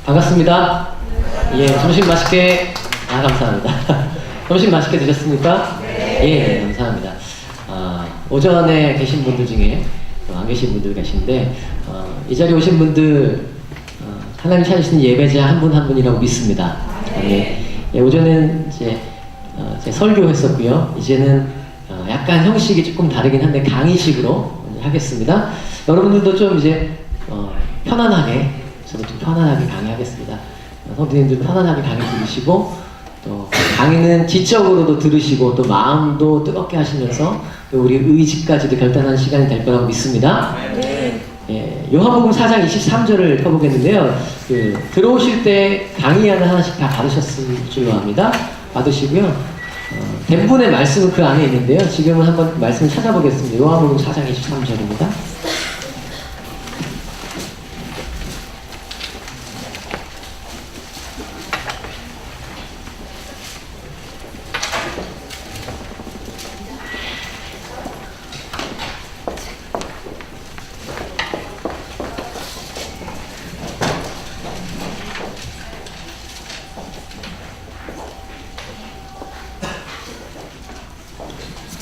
반갑습니다. 예, 점심 맛있게, 감사합니다. 점심 맛있게 드셨습니까? 예, 감사합니다. 오전에 계신 분들 중에 안 계신 분들 계신데, 이 자리에 오신 분들, 하나님 찾으시는 예배자 한 분 한 분이라고 믿습니다. 예, 오전엔 이제, 제 설교했었고요. 이제는 약간 형식이 조금 다르긴 한데 강의식으로 하겠습니다. 여러분들도 좀 이제 편안하게, 저도 좀 편안하게 강의하겠습니다. 성도님들 편안하게 강의 들으시고, 또 강의는 지적으로도 들으시고 또 마음도 뜨겁게 하시면서 또 우리 의지까지도 결단하는 시간이 될 거라고 믿습니다. 예, 요한복음 4장 23절을 펴보겠는데요. 들어오실 때 강의 하나씩 다 받으셨을 줄로 압니다. 받으시고요. 대부분의 말씀은 그 안에 있는데요. 지금은 한번 말씀을 찾아보겠습니다. 요한복음 4장 23절입니다.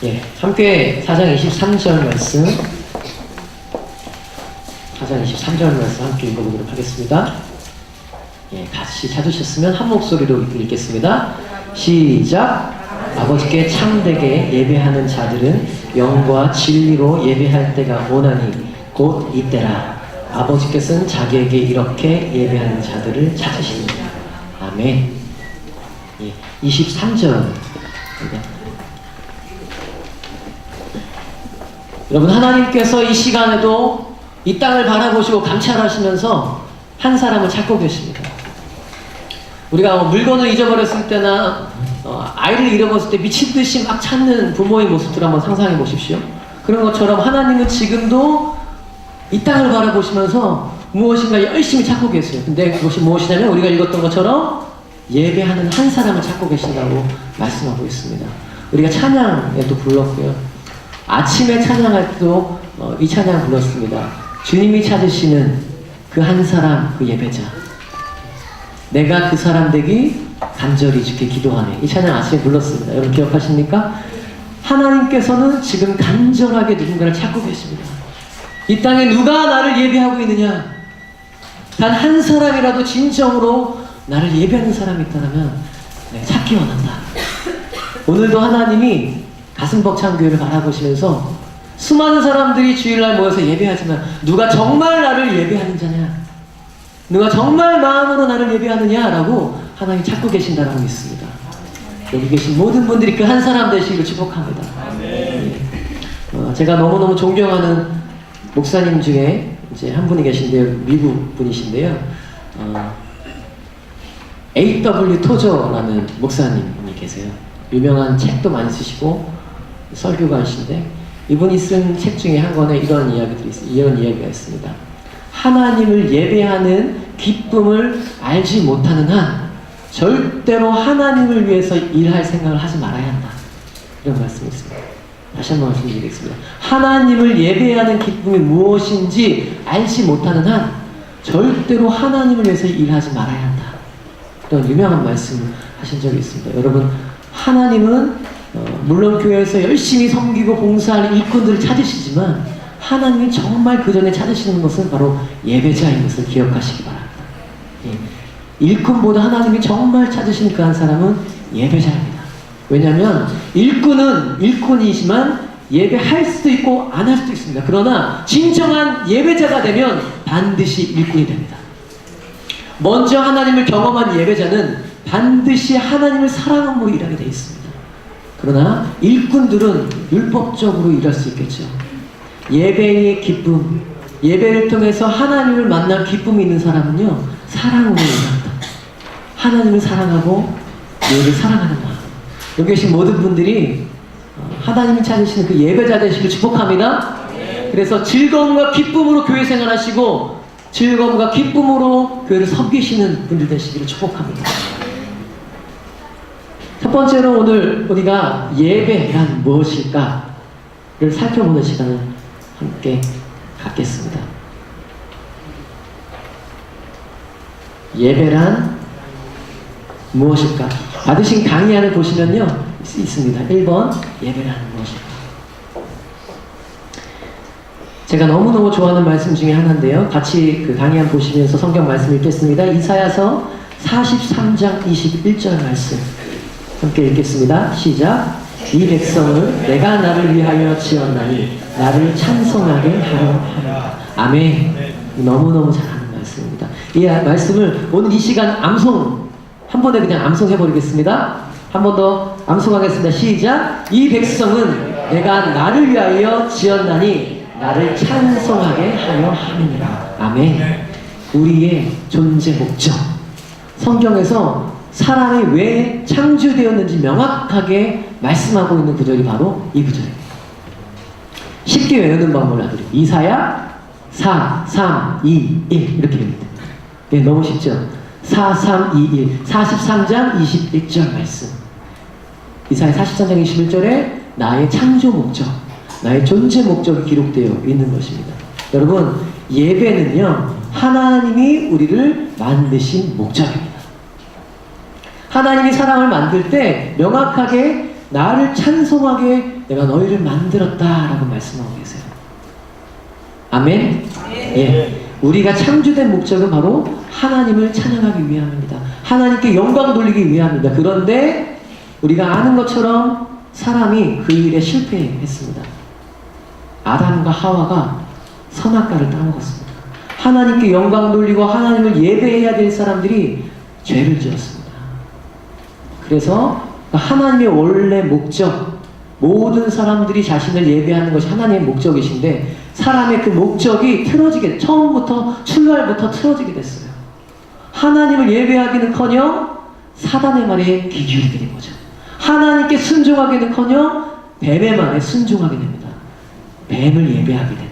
예, 함께 4장 23절 말씀 4장 23절 말씀 함께 읽어보도록 하겠습니다. 예, 같이 찾으셨으면 한 목소리로 읽겠습니다. 시작! 아버지께 참되게 예배하는 자들은 영과 진리로 예배할 때가 오나니 곧 이때라. 아버지께서는 자기에게 이렇게 예배하는 자들을 찾으십니다. 아멘. 예, 23절입니다. 여러분, 하나님께서 이 시간에도 이 땅을 바라보시고 감찰하시면서 한 사람을 찾고 계십니다. 우리가 물건을 잊어버렸을 때나 아이를 잃어버렸을 때 미친 듯이 막 찾는 부모의 모습들 한번 상상해 보십시오. 그런 것처럼 하나님은 지금도 이 땅을 바라보시면서 무엇인가 열심히 찾고 계세요. 근데 그것이 무엇이냐면 우리가 읽었던 것처럼 예배하는 한 사람을 찾고 계신다고 말씀하고 있습니다. 우리가 찬양에도 불렀고요. 아침에 찬양할 때도 이 찬양 불렀습니다. 주님이 찾으시는 그 한 사람, 그 예배자. 내가 그 사람 되기 간절히 주께 기도하네. 이 찬양 아침에 불렀습니다. 여러분 기억하십니까? 하나님께서는 지금 간절하게 누군가를 찾고 계십니다. 이 땅에 누가 나를 예배하고 있느냐? 단 한 사람이라도 진정으로 나를 예배하는 사람이 있다면 내가 찾기 원한다. 오늘도 하나님이 가슴벅찬 교회를 바라보시면서 수많은 사람들이 주일날 모여서 예배하지만 누가 정말 나를 예배하는 자냐? 누가 정말 마음으로 나를 예배하느냐라고 하나님 찾고 계신다라고 믿습니다. 여기 계신 모든 분들이 그 한 사람 되시기를 축복합니다. 제가 너무너무 존경하는 목사님 중에 이제 한 분이 계신데요. 미국 분이신데요. A.W. 토저라는 목사님이 계세요. 유명한 책도 많이 쓰시고 설교가이신데 이분이 쓴 책 중에 한 권에 이런 이야기가 있습니다. 하나님을 예배하는 기쁨을 알지 못하는 한 절대로 하나님을 위해서 일할 생각을 하지 말아야 한다. 이런 말씀이 있습니다. 다시 한번 말씀드리겠습니다. 하나님을 예배하는 기쁨이 무엇인지 알지 못하는 한 절대로 하나님을 위해서 일하지 말아야 한다. 이런 유명한 말씀을 하신 적이 있습니다. 여러분, 하나님은 물론 교회에서 열심히 섬기고 봉사할 일꾼들을 찾으시지만 하나님이 정말 그 전에 찾으시는 것은 바로 예배자인 것을 기억하시기 바랍니다. 일꾼보다 하나님이 정말 찾으시는 그 한 사람은 예배자입니다. 왜냐하면 일꾼은 일꾼이지만 예배할 수도 있고 안 할 수도 있습니다. 그러나 진정한 예배자가 되면 반드시 일꾼이 됩니다. 먼저 하나님을 경험한 예배자는 반드시 하나님을 사랑함으로 일하게 되어 있습니다. 그러나 일꾼들은 율법적으로 일할 수 있겠죠. 예배의 기쁨, 예배를 통해서 하나님을 만난 기쁨이 있는 사람은요, 사랑으로 일합니다. 하나님을 사랑하고 예배를 사랑하는 마음. 여기 계신 모든 분들이 하나님이 찾으시는 그 예배자 되시길 축복합니다. 그래서 즐거움과 기쁨으로 교회 생활하시고 즐거움과 기쁨으로 교회를 섬기시는 분들 되시기를 축복합니다. 첫 번째로 오늘 우리가 예배란 무엇일까를 살펴보는 시간을 함께 갖겠습니다. 예배란 무엇일까? 받으신 강의안을 보시면요, 있습니다. 1번, 예배란 무엇일까? 제가 너무너무 좋아하는 말씀 중에 하나인데요. 같이 그 강의안 보시면서 성경 말씀 읽겠습니다. 이사야서 43장 21절 말씀 함께 읽겠습니다. 시작. 이 백성을 내가 나를 위하여 지었나니 나를 찬송하게 하려 합니다. 아멘. 너무너무 잘하는 말씀입니다. 이 말씀을 오늘 이 시간 암송, 한 번에 그냥 암송해버리겠습니다. 한 번 더 암송하겠습니다. 시작. 이 백성은 내가 나를 위하여 지었나니 나를 찬송하게 하려 함이니라. 아멘. 우리의 존재 목적, 성경에서 사람이 왜 창조되었는지 명확하게 말씀하고 있는 구절이 바로 이 구절입니다. 쉽게 외우는 방법을 알려드립니다. 이사야 4, 3, 2, 1 이렇게 됩니다. 네, 너무 쉽죠? 4, 3, 2, 1 43장 21절 말씀. 이사야 43장 21절에 나의 창조 목적, 나의 존재 목적이 기록되어 있는 것입니다. 여러분, 예배는요, 하나님이 우리를 만드신 목적입니다. 하나님이 사람을 만들 때 명확하게 나를 찬송하게 내가 너희를 만들었다라고 말씀하고 계세요. 아멘? 예. 우리가 창조된 목적은 바로 하나님을 찬양하기 위함입니다. 하나님께 영광 돌리기 위함입니다. 그런데 우리가 아는 것처럼 사람이 그 일에 실패했습니다. 아담과 하와가 선악과를 따먹었습니다. 하나님께 영광 돌리고 하나님을 예배해야 될 사람들이 죄를 지었습니다. 그래서 하나님의 원래 목적, 모든 사람들이 자신을 예배하는 것이 하나님의 목적이신데 사람의 그 목적이 틀어지게, 처음부터 출발부터 틀어지게 됐어요. 하나님을 예배하기는커녕 사단의 말에 귀 기울이게 된 거죠. 하나님께 순종하기는커녕 뱀의 말에 순종하게 됩니다. 뱀을 예배하게 되는,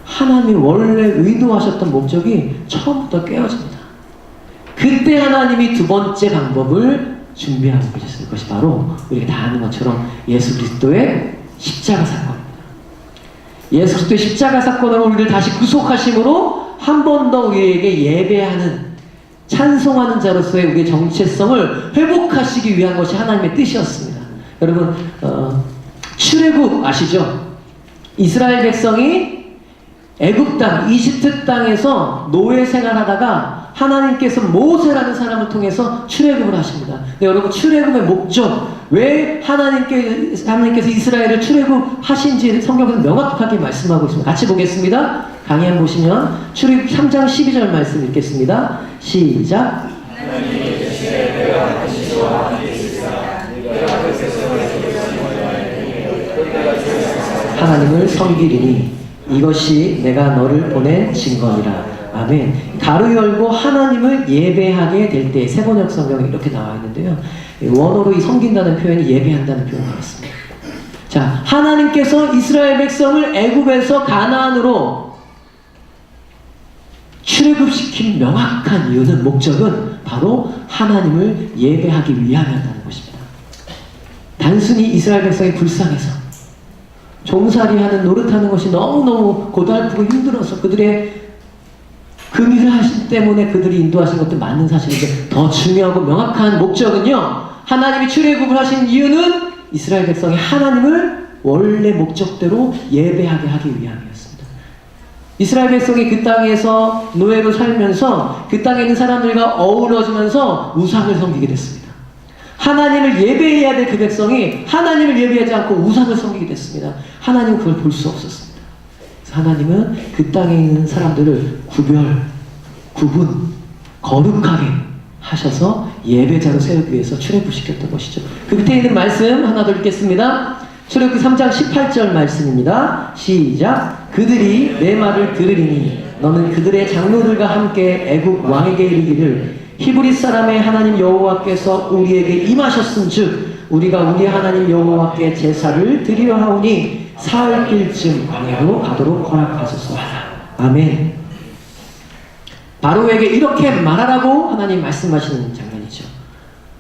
하나님이 원래 의도하셨던 목적이 처음부터 깨어집니다. 그때 하나님이 두 번째 방법을 준비하고 계셨을 것이 바로 우리가 다 아는 것처럼 예수 그리스도의 십자가 사건입니다. 예수 그리스도의 십자가 사건으로 우리를 다시 구속하심으로 한 번 더 우리에게 예배하는, 찬송하는 자로서의 우리의 정체성을 회복하시기 위한 것이 하나님의 뜻이었습니다. 여러분, 출애굽 아시죠? 이스라엘 백성이 애굽 땅, 이집트 땅에서 노예 생활하다가 하나님께서 모세라는 사람을 통해서 출애굽을 하십니다. 네, 여러분, 출애굽의 목적, 왜 하나님께서 이스라엘을 출애굽하신지 성경에서 명확하게 말씀하고 있습니다. 같이 보겠습니다. 강의한 보시면 출애굽 3장 12절 말씀 읽겠습니다. 시작. 하나님을 섬기리니 이것이 내가 너를 보낸 증거니라. 아멘. 가로 열고 하나님을 예배하게 될 때, 세번역 성경에 이렇게 나와 있는데요. 원어로 이 섬긴다는 표현이 예배한다는 표현이 나왔습니다. 자, 하나님께서 이스라엘 백성을 애굽에서 가나안으로 출애굽시킨 명확한 이유는, 목적은 바로 하나님을 예배하기 위함이었다는 것입니다. 단순히 이스라엘 백성이 불쌍해서 종살이하는, 노릇하는 것이 너무너무 고달프고 힘들어서 그들의 금일을 하신 때문에 그들이 인도하신 것도 맞는 사실인데, 더 중요하고 명확한 목적은요, 하나님이 출애굽을 하신 이유는 이스라엘 백성이 하나님을 원래 목적대로 예배하게 하기 위함이었습니다. 이스라엘 백성이 그 땅에서 노예로 살면서 그 땅에 있는 사람들과 어우러지면서 우상을 섬기게 됐습니다. 하나님을 예배해야 될 그 백성이 하나님을 예배하지 않고 우상을 섬기게 됐습니다. 하나님은 그걸 볼 수 없었습니다. 그래서 하나님은 그 땅에 있는 사람들을 구분, 거룩하게 하셔서 예배자로 세우기 위해서 출애굽시켰던 것이죠. 그 밑에 있는 말씀 하나 더 읽겠습니다. 출애굽기 3장 18절 말씀입니다. 시작. 그들이 내 말을 들으리니 너는 그들의 장로들과 함께 애굽 왕에게 이르기를 히브리 사람의 하나님 여호와께서 우리에게 임하셨은즉 우리가 우리 하나님 여호와께 제사를 드리려 하오니 사흘길쯤 광야로 가도록 허락하소서. 아멘. 바로에게 이렇게 말하라고 하나님 말씀하시는 장면이죠.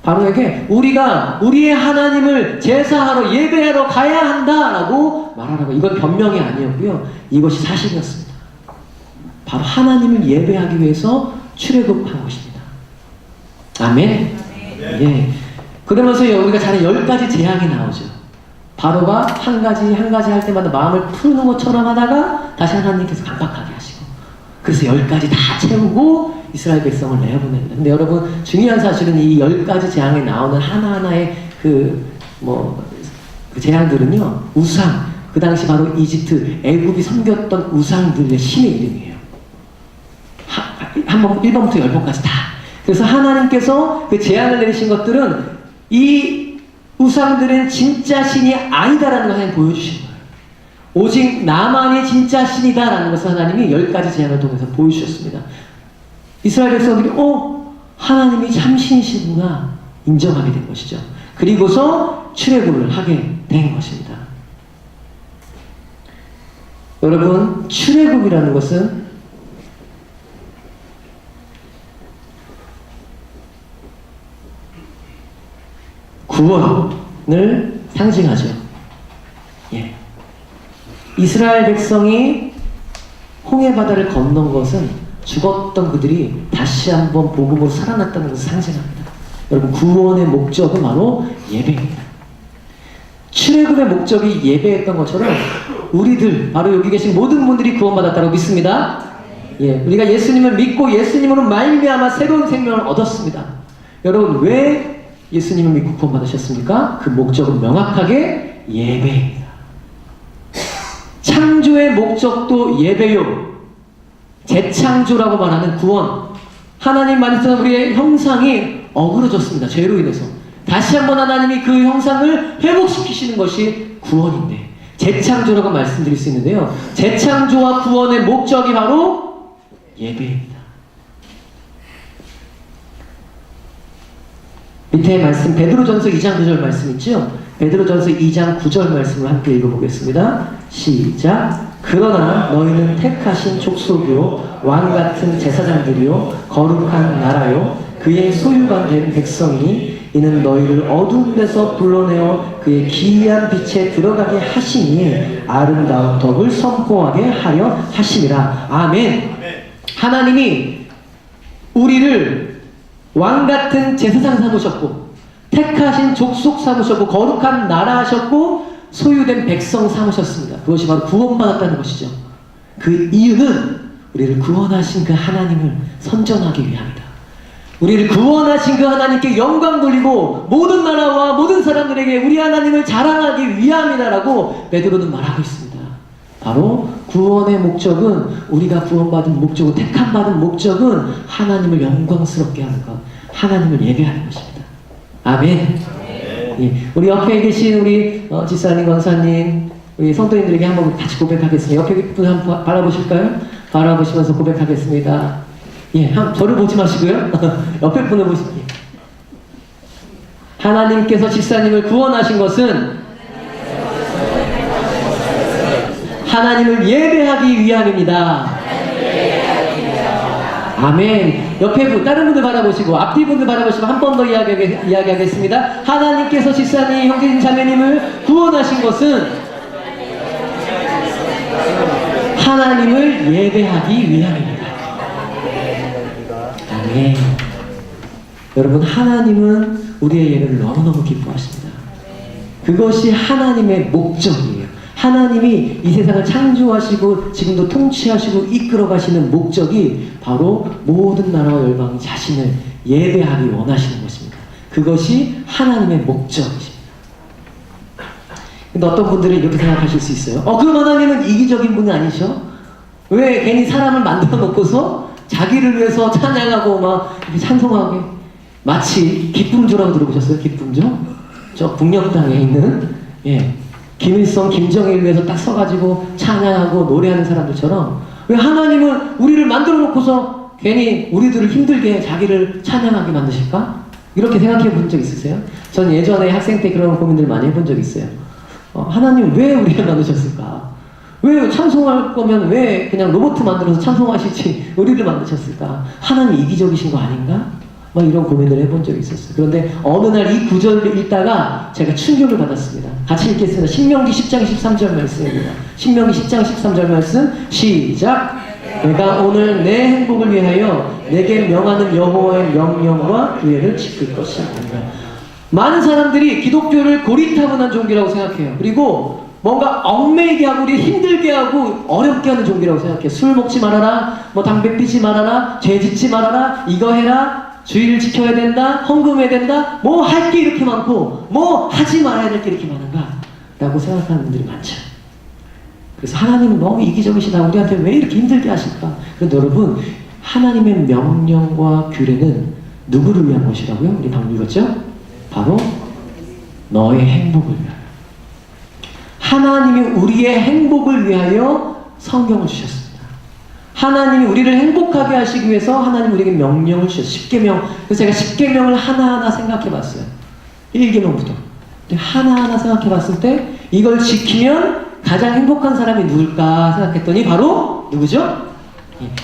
바로에게 우리가 우리의 하나님을 제사하러 예배하러 가야 한다라고 말하라고. 이건 변명이 아니었고요, 이것이 사실이었습니다. 바로 하나님을 예배하기 위해서 출애굽한 것입니다. 아멘. 예. 그러면서 우리가 잘 10가지 재앙이 나오죠. 바로가 한 가지 할 때마다 마음을 푸는 것처럼 하다가 다시 하나님께서 강박하게 하시고, 그래서 10가지 다 채우고 이스라엘 백성을 내어보냅니다. 근데 여러분, 중요한 사실은 이 10가지 재앙에 나오는 하나하나의 그 재앙들은요, 우상, 그 당시 바로 이집트, 애굽이 섬겼던 우상들의 신의 이름이에요. 한번 1번부터 10번까지 다. 그래서 하나님께서 그 재앙을 내리신 것들은 이 우상들은 진짜 신이 아니다라는 것을 하나님 보여주신 거예요. 오직 나만이 진짜 신이다라는 것을 하나님이 10가지 재앙을 통해서 보여주셨습니다. 이스라엘 백성들이 하나님이 참신이시구나 인정하게 된 것이죠. 그리고서 출애굽을 하게 된 것입니다. 여러분, 출애굽이라는 것은 구원을 상징하죠. 예. 이스라엘 백성이 홍해바다를 건넌 것은 죽었던 그들이 다시 한번 복음으로 살아났다는 것을 상징합니다. 여러분, 구원의 목적은 바로 예배입니다. 출애굽의 목적이 예배였던 것처럼 우리들, 바로 여기 계신 모든 분들이 구원받았다고 믿습니다. 예, 우리가 예수님을 믿고 예수님으로 말미암아 새로운 생명을 얻었습니다. 여러분, 왜 예수님을 믿고 구원받으셨습니까? 그 목적은 명확하게 예배입니다. 창조의 목적도 예배요. 재창조라고 말하는 구원. 하나님 만드신 우리의 형상이 어그러졌습니다. 죄로 인해서. 다시 한번 하나님이 그 형상을 회복시키시는 것이 구원인데, 재창조라고 말씀드릴 수 있는데요. 재창조와 구원의 목적이 바로 예배입니다. 밑에 말씀, 베드로전서 2장 9절 말씀 있죠? 베드로전서 2장 9절 말씀을 함께 읽어보겠습니다. 시작. 그러나 너희는 택하신 족속이요 왕같은 제사장들이요 거룩한 나라요 그의 소유가 된 백성이니 이는 너희를 어두운 데서 불러내어 그의 기이한 빛에 들어가게 하시니 아름다운 덕을 선포하게 하려 하심이라. 아멘. 하나님이 우리를 왕같은 제사장 삼으셨고, 택하신 족속 삼으셨고, 거룩한 나라 하셨고, 소유된 백성 삼으셨습니다. 그것이 바로 구원받았다는 것이죠. 그 이유는 우리를 구원하신 그 하나님을 선전하기 위함이다. 우리를 구원하신 그 하나님께 영광 돌리고 모든 나라와 모든 사람들에게 우리 하나님을 자랑하기 위함이다라고 베드로는 말하고 있습니다. 바로 구원의 목적은, 우리가 구원받은 목적은, 택함받은 목적은 하나님을 영광스럽게 하는 것, 하나님을 예배하는 것입니다. 아멘. 예, 우리 옆에 계신 우리 지사님, 권사님, 우리 성도님들에게 한번 같이 고백하겠습니다. 옆에 분 한번 바라보실까요? 바라보시면서 고백하겠습니다. 예, 저를 보지 마시고요. 옆에 분을 보십시오. 하나님께서 집사님을 구원하신 것은 하나님을 예배하기 위함입니다. 아멘. 옆에 분, 다른 분들 바라보시고 앞뒤 분들 바라보시고 한 번 더 이야기하겠습니다. 하나님께서 집사님, 형제님, 자매님을 구원하신 것은 하나님을 예배하기 위함입니다. 아멘. 여러분, 하나님은 우리의 예배를 너무너무 기뻐하십니다. 그것이 하나님의 목적이에요. 하나님이 이 세상을 창조하시고 지금도 통치하시고 이끌어 가시는 목적이 바로 모든 나라와 열방이 자신을 예배하기 원하시는 것입니다. 그것이 하나님의 목적이십니다. 근데 어떤 분들은 이렇게 생각하실 수 있어요. 그럼 하나님은 이기적인 분이 아니셔? 왜 괜히 사람을 만들어 놓고서 자기를 위해서 찬양하고 막 찬송하게, 마치 기쁨조라고 들어보셨어요? 기쁨조? 저 북녘 땅에 있는, 예, 김일성, 김정일을 위해서 딱 서가지고 찬양하고 노래하는 사람들처럼, 왜 하나님은 우리를 만들어 놓고서 괜히 우리들을 힘들게 자기를 찬양하게 만드실까? 이렇게 생각해 본 적 있으세요? 전 예전에 학생 때 그런 고민들 많이 해본 적 있어요. 하나님 왜 우리를 만드셨을까? 왜 찬송할 거면 왜 그냥 로봇 만들어서 찬송하시지 우리를 만드셨을까? 하나님 이기적이신 거 아닌가? 막 이런 고민을 해본 적이 있었어요. 그런데 어느 날 이 구절을 읽다가 제가 충격을 받았습니다. 같이 읽겠습니다. 신명기 10장 13절 말씀입니다. 신명기 10장 13절 말씀 시작. 내가 오늘 내 행복을 위하여 내게 명하는 여호와의 명령과 규례를 지킬 것이다. 많은 사람들이 기독교를 고리타분한 종교라고 생각해요. 그리고 뭔가 얽매이게 하고 우리 힘들게 하고 어렵게 하는 종교라고 생각해요. 술 먹지 말아라, 뭐 담배 피지 말아라, 죄 짓지 말아라, 이거 해라, 주의를 지켜야 된다, 헌금해야 된다, 뭐 할 게 이렇게 많고 뭐 하지 말아야 될 게 이렇게 많은가 라고 생각하는 분들이 많죠. 그래서 하나님은 너무 이기적이시다, 우리한테 왜 이렇게 힘들게 하실까? 그런데 여러분, 하나님의 명령과 규례는 누구를 위한 것이라고요? 우리 방금 읽었죠? 바로 너의 행복을 위하여. 하나님이 우리의 행복을 위하여 성경을 주셨습니다. 하나님이 우리를 행복하게 하시기 위해서 하나님 우리에게 명령을 주셨어요. 십계명. 그래서 제가 십계명을 하나하나 생각해 봤어요. 1계명부터. 하나하나 생각해 봤을 때 이걸 지키면 가장 행복한 사람이 누굴까 생각했더니 바로 누구죠?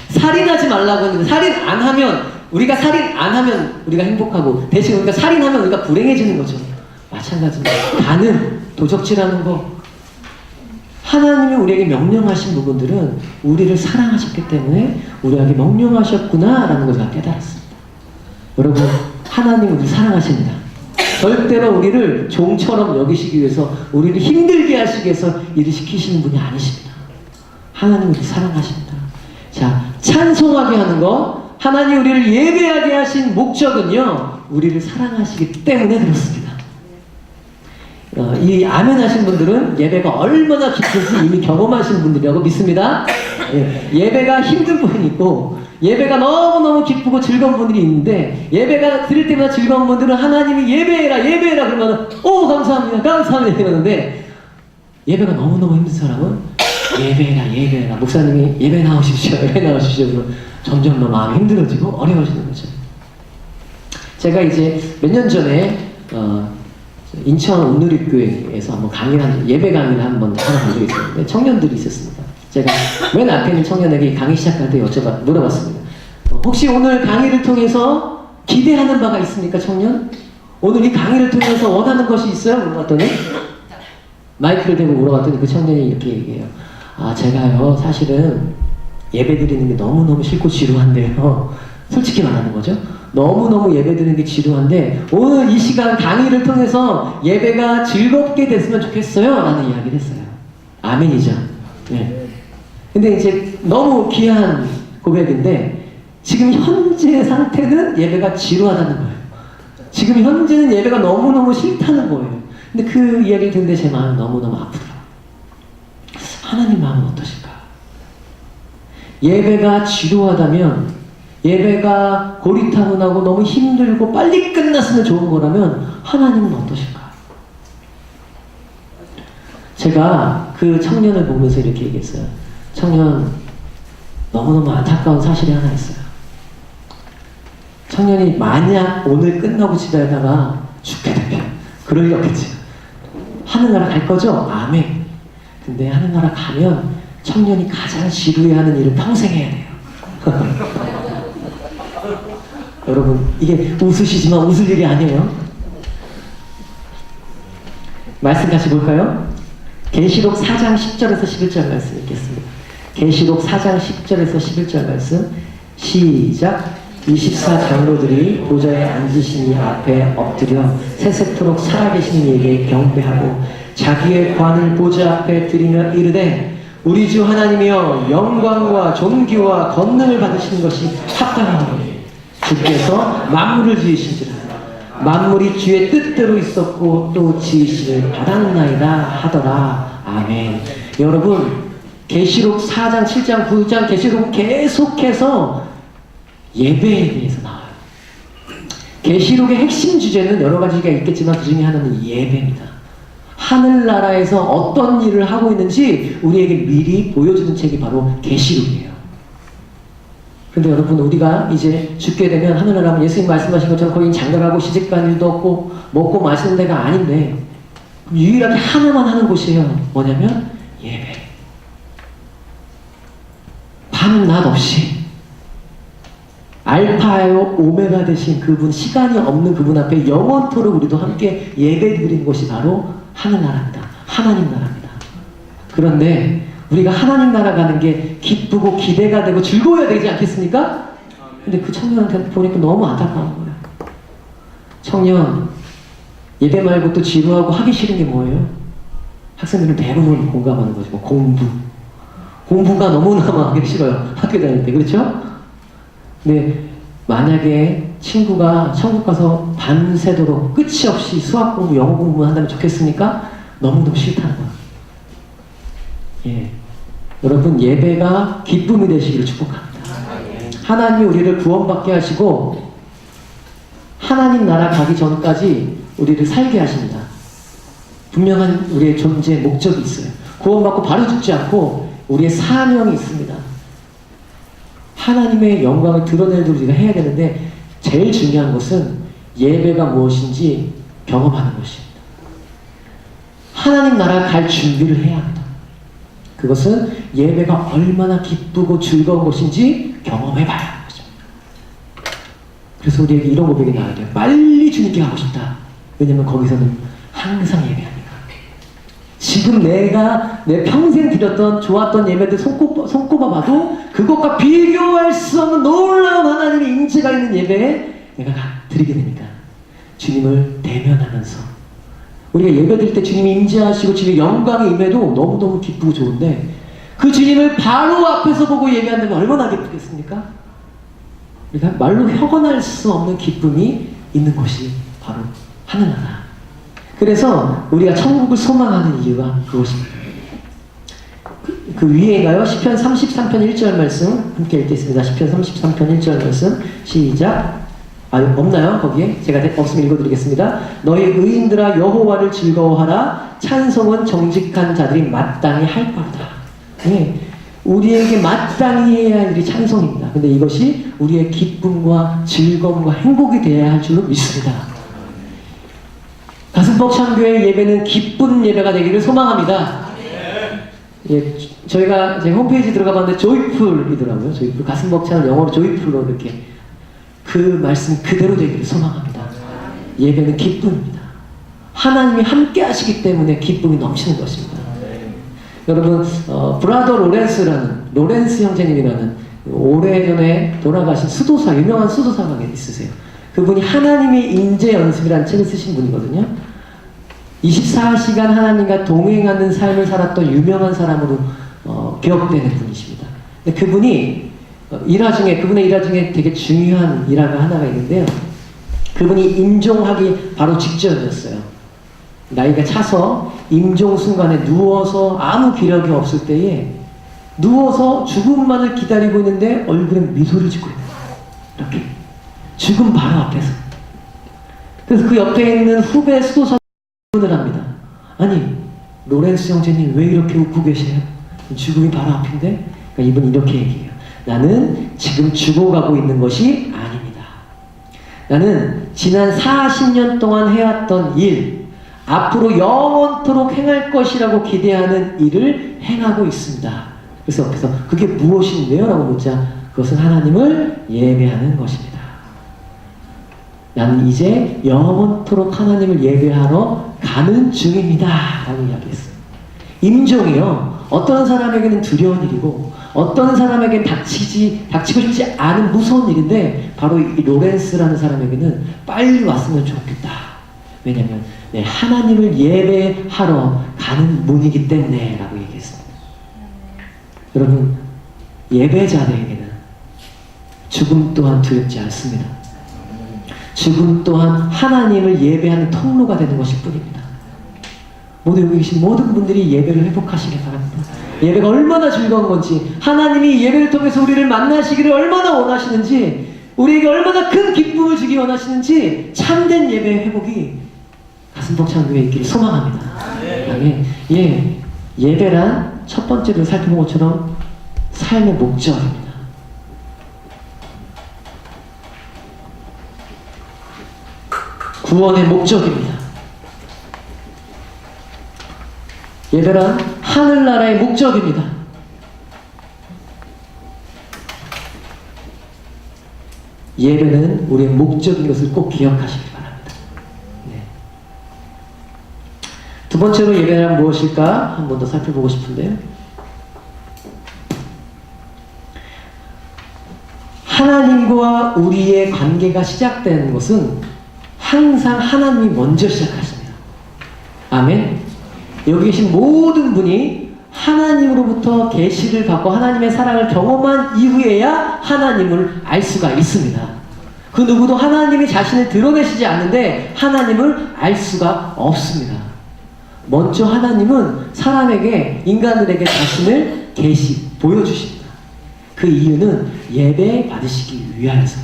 살인하지 말라고 했는데 살인 안 하면, 우리가 살인 안 하면 우리가 행복하고 대신 우리가 살인하면 우리가 불행해지는 거죠. 마찬가지입니다. 가는, 도적질하는 거. 하나님이 우리에게 명령하신 부분들은 우리를 사랑하셨기 때문에 우리에게 명령하셨구나 라는 걸 제가 깨달았습니다. 여러분, 하나님 우리를 사랑하십니다. 절대로 우리를 종처럼 여기시기 위해서, 우리를 힘들게 하시기 위해서 일을 시키시는 분이 아니십니다. 하나님 우리를 사랑하십니다. 자, 찬송하게 하는 것, 하나님 우리를 예배하게 하신 목적은요, 우리를 사랑하시기 때문에 그렇습니다. 이 아멘 하신 분들은 예배가 얼마나 기쁜지 이미 경험하신 분들이라고 믿습니다. 예배가 힘든 분이 있고 예배가 너무너무 기쁘고 즐거운 분들이 있는데, 예배가 드릴 때마다 즐거운 분들은 하나님이 예배해라 예배해라 그러면 오 감사합니다 감사합니다 이러는데, 예배가 너무너무 힘든 사람은 예배해라 예배해라, 목사님이 예배 나오십시오 예배 나오십시오 그러면 점점 더 마음이 힘들어지고 어려워지는 거죠. 제가 이제 몇 년 전에 인천 온누리교회에서 한번 강의를 예배 강의를 한번 하나 본 적이 있었는데 청년들이 있었습니다. 제가 맨 앞에 있는 청년에게 강의 시작할 때 물어봤습니다. 혹시 오늘 강의를 통해서 기대하는 바가 있습니까, 청년? 오늘 이 강의를 통해서 원하는 것이 있어요? 물어봤더니, 마이크를 대고 물어봤더니 그 청년이 이렇게 얘기해요. 아, 제가요 사실은 예배 드리는 게 너무너무 싫고 지루한데요. 솔직히 말하는 거죠. 너무너무 예배 드리는 게 지루한데 오늘 이 시간 강의를 통해서 예배가 즐겁게 됐으면 좋겠어요 라는 이야기를 했어요. 아멘이죠. 네. 근데 이제 너무 귀한 고백인데, 지금 현재 상태는 예배가 지루하다는 거예요. 지금 현재는 예배가 너무너무 싫다는 거예요. 근데 그 이야기를 듣는데 제 마음이 너무너무 아프더라고요. 하나님 마음은 어떠실까? 예배가 지루하다면, 예배가 고리타분하고 너무 힘들고 빨리 끝났으면 좋은 거라면 하나님은 어떠실까? 제가 그 청년을 보면서 이렇게 얘기했어요. 청년, 너무너무 안타까운 사실이 하나 있어요. 청년이 만약 오늘 끝나고 집에 가다가 죽게 되면, 그럴 리 없겠지. 하늘나라 갈 거죠? 아멘. 근데 하늘나라 가면 청년이 가장 지루해하는 일을 평생 해야 돼요. 여러분, 이게 웃으시지만 웃을 일이 아니에요. 말씀 같이 볼까요? 계시록 4장 10절에서 11절 말씀 읽겠습니다. 계시록 4장 10절에서 11절 말씀 시작. 24장로들이 보좌에 앉으신 이 앞에 엎드려 세세토록 살아계신 이에게 경배하고 자기의 관을 보좌 앞에 드리며 이르되, 우리 주 하나님이여, 영광과 존귀와 권능을 받으시는 것이 합당하오니 주께서 만물을 지으신지라. 만물이 주의 뜻대로 있었고 또 지으심을 받았나이다 하더라. 아멘. 여러분, 계시록 4장, 7장, 9장 계시록 계속해서 예배에 대해서 나와요. 계시록의 핵심 주제는 여러 가지가 있겠지만 그 중에 하나는 예배입니다. 하늘나라에서 어떤 일을 하고 있는지 우리에게 미리 보여주는 책이 바로 계시록이에요. 근데 여러분, 우리가 이제 죽게 되면 하늘나라면 예수님 말씀하신 것처럼 거긴 장가가고 시집간 일도 없고 먹고 마시는 데가 아닌데, 유일하게 하나만 하는 곳이에요. 뭐냐면 예배. 밤낮 없이 알파요 오메가 되신 그분, 시간이 없는 그분 앞에 영원토록 우리도 함께 예배 드리는 곳이 바로 하늘나라입니다. 하나님 나라입니다. 그런데 우리가 하나님 나라 가는 게 기쁘고 기대가 되고 즐거워야 되지 않겠습니까? 근데 그 청년한테 보니까 너무 안타까운 거예요. 청년, 예배 말고 또 지루하고 하기 싫은 게 뭐예요? 학생들은 대부분 공감하는 거죠. 공부. 공부가 너무너무 하기 싫어요. 학교 다닐 때. 그렇죠? 근데 만약에 친구가 천국 가서 밤새도록 끝이 없이 수학 공부, 영어 공부 한다면 좋겠습니까? 너무너무 싫다는 거예요. 예. 여러분, 예배가 기쁨이 되시기를 축복합니다. 하나님이 우리를 구원받게 하시고 하나님 나라 가기 전까지 우리를 살게 하십니다. 분명한 우리의 존재의 목적이 있어요. 구원받고 바로 죽지 않고 우리의 사명이 있습니다. 하나님의 영광을 드러내도록 우리가 해야 되는데 제일 중요한 것은 예배가 무엇인지 경험하는 것입니다. 하나님 나라 갈 준비를 해야 합니다. 그것은 예배가 얼마나 기쁘고 즐거운 것인지 경험해봐야 하는 것입니다. 그래서 우리에게 이런 고백이 나와야 돼요. 빨리 주님께 가고 싶다. 왜냐면 거기서는 항상 예배하니까. 지금 내가 내 평생 드렸던 좋았던 예배들 손꼽아봐도 그것과 비교할 수 없는 놀라운 하나님의 임재가 있는 예배에 내가 드리게 되니까 주님을 대면하면서 우리가 예배 드릴 때 주님이 임재하시고 주님의 영광이 임해도 너무너무 기쁘고 좋은데 그 주님을 바로 앞에서 보고 예배한다면 얼마나 기쁘겠습니까? 우리가 말로 혀관할 수 없는 기쁨이 있는 것이 바로 하늘나라. 그래서 우리가 천국을 소망하는 이유가 그것입니다. 그 위에가요. 시편 33편 1절 말씀 함께 읽겠습니다. 시편 33편 1절 말씀 시작. 없나요? 거기에? 제가 없으면 읽어드리겠습니다. 너희 의인들아 여호와를 즐거워하라. 찬송은 정직한 자들이 마땅히 할 것이다. 네. 우리에게 마땅히 해야 할 일이 찬송입니다. 근데 이것이 우리의 기쁨과 즐거움과 행복이 되어야 할 줄로 믿습니다. 가슴벅찬교회 예배는 기쁜 예배가 되기를 소망합니다. 예, 저희가 제 홈페이지 들어가 봤는데 조이풀이더라고요. 조이풀. 가슴벅찬을 영어로 조이풀로 이렇게 그 말씀 그대로 되기를 소망합니다. 예배는 기쁨입니다. 하나님이 함께 하시기 때문에 기쁨이 넘치는 것입니다. 여러분, 브라더 로렌스 형제님이라는 오래전에 돌아가신 수도사, 유명한 수도사가 있으세요. 그분이 하나님의 인재 연습이라는 책을 쓰신 분이거든요. 24시간 하나님과 동행하는 삶을 살았던 유명한 사람으로 기억되는 분이십니다. 근데 그분의 일화 중에 되게 중요한 일화가 하나가 있는데요. 그분이 임종하기 바로 직전이었어요. 나이가 차서 임종 순간에 누워서 아무 기력이 없을 때에 누워서 죽음만을 기다리고 있는데 얼굴에 미소를 짓고 있는 거예요. 이렇게. 죽음 바로 앞에서. 그래서 그 옆에 있는 후배 수도사를 합니다. 아니, 로렌스 형제님 왜 이렇게 웃고 계세요? 죽음이 바로 앞인데? 그러니까 이분이 이렇게 얘기해요. 나는 지금 죽어가고 있는 것이 아닙니다. 나는 지난 40년 동안 해왔던 일, 앞으로 영원토록 행할 것이라고 기대하는 일을 행하고 있습니다. 그래서 옆에서 그게 무엇인데요? 라고 묻자 그것은 하나님을 예배하는 것입니다. 나는 이제 영원토록 하나님을 예배하러 가는 중입니다. 라고 이야기했어요. 임종이요. 어떤 사람에게는 두려운 일이고 어떤 사람에게는 닥치고 싶지 않은 무서운 일인데 바로 이 로렌스라는 사람에게는 빨리 왔으면 좋겠다. 왜냐하면 하나님을 예배하러 가는 문이기 때문에 라고 얘기했습니다. 여러분, 예배자들에게는 죽음 또한 두렵지 않습니다. 죽음 또한 하나님을 예배하는 통로가 되는 것일 뿐입니다. 모두 여기 계신 모든 분들이 예배를 회복하시길 바랍니다. 예배가 얼마나 즐거운 건지, 하나님이 예배를 통해서 우리를 만나시기를 얼마나 원하시는지, 우리에게 얼마나 큰 기쁨을 주기 원하시는지 참된 예배의 회복이 가슴벅찬 교회에 있기를 소망합니다. 아멘. 예, 예배란 첫 번째로 살펴본 것처럼 삶의 목적입니다. 구원의 목적입니다. 예배란 하늘나라의 목적입니다. 예배는 우리의 목적인 것을 꼭 기억하시기 바랍니다. 네. 두 번째로 예배란 무엇일까? 한 번 더 살펴보고 싶은데요. 하나님과 우리의 관계가 시작되는 것은 항상 하나님이 먼저 시작하십니다. 아멘. 여기 계신 모든 분이 하나님으로부터 계시를 받고 하나님의 사랑을 경험한 이후에야 하나님을 알 수가 있습니다. 그 누구도 하나님이 자신을 드러내시지 않는데 하나님을 알 수가 없습니다. 먼저 하나님은 사람에게, 인간들에게 자신을 보여주십니다. 그 이유는 예배 받으시기 위하여서.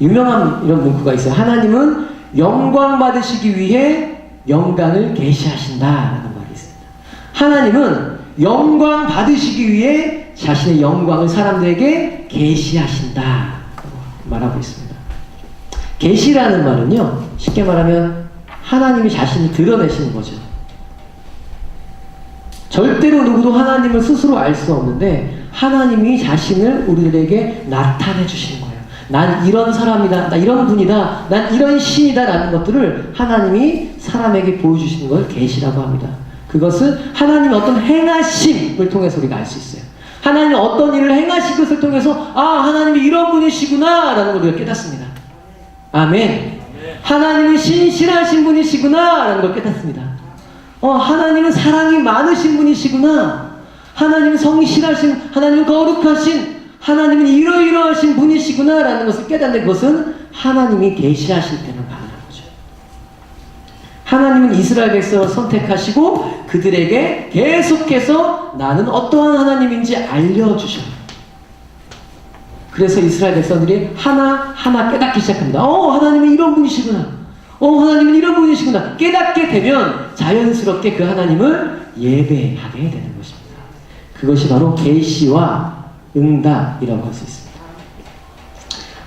유명한 이런 문구가 있어요. 하나님은 영광 받으시기 위해 영광을 계시하신다라는 말이 있습니다. 하나님은 영광 받으시기 위해 자신의 영광을 사람들에게 계시하신다 말하고 있습니다. 계시라는 말은요, 쉽게 말하면 하나님이 자신을 드러내시는 거죠. 절대로 누구도 하나님을 스스로 알 수 없는데 하나님이 자신을 우리들에게 나타내 주시는 거예요. 난 이런 사람이다, 나 이런 분이다, 난 이런 신이다 라는 것들을 하나님이 사람에게 보여주시는 걸 계시라고 합니다. 그것은 하나님의 어떤 행하심을 통해서 우리가 알 수 있어요. 하나님이 어떤 일을 행하신 것을 통해서 하나님이 이런 분이시구나 라는 걸 우리가 깨닫습니다. 아멘. 하나님은 신실하신 분이시구나 라는 걸 깨닫습니다. 하나님은 사랑이 많으신 분이시구나, 하나님은 성실하신, 하나님은 거룩하신, 하나님은 이러이러하신 분이시구나 라는 것을 깨닫는 것은 하나님이 계시하실 때는 가능한 거죠. 하나님은 이스라엘 백성을 선택하시고 그들에게 계속해서 나는 어떠한 하나님인지 알려주셔요. 그래서 이스라엘 백성들이 하나하나 깨닫기 시작합니다. 하나님은 이런 분이시구나, 하나님은 이런 분이시구나 깨닫게 되면 자연스럽게 그 하나님을 예배하게 되는 것입니다. 그것이 바로 계시와 응답이라고 할 수 있습니다.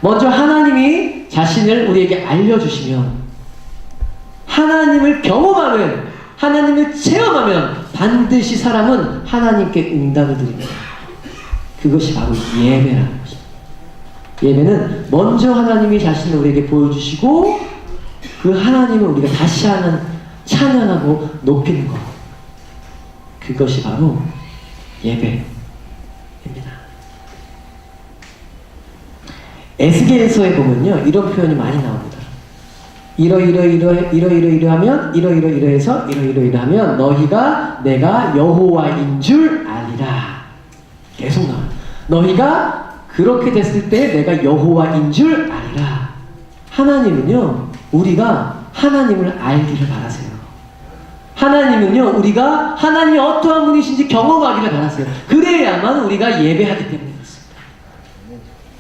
먼저 하나님이 자신을 우리에게 알려주시면, 하나님을 경험하면, 하나님을 체험하면 반드시 사람은 하나님께 응답을 드립니다. 그것이 바로 예배라는 것입니다. 예배는 먼저 하나님이 자신을 우리에게 보여주시고 그 하나님을 우리가 다시 하는 찬양하고 높이는 것, 그것이 바로 예배입니다. 에스겔서에 보면요, 이런 표현이 많이 나옵니다. 이러이러하면 이러이러해서 이러이러하면 너희가 내가 여호와인 줄 아리라. 계속 나와요. 너희가 그렇게 됐을 때 내가 여호와인 줄 아리라. 하나님은요, 우리가 하나님을 알기를 바라세요. 하나님은요, 우리가 하나님이 어떠한 분이신지 경험하기를 바라세요. 그래야만 우리가 예배하기 때문에 그렇습니다.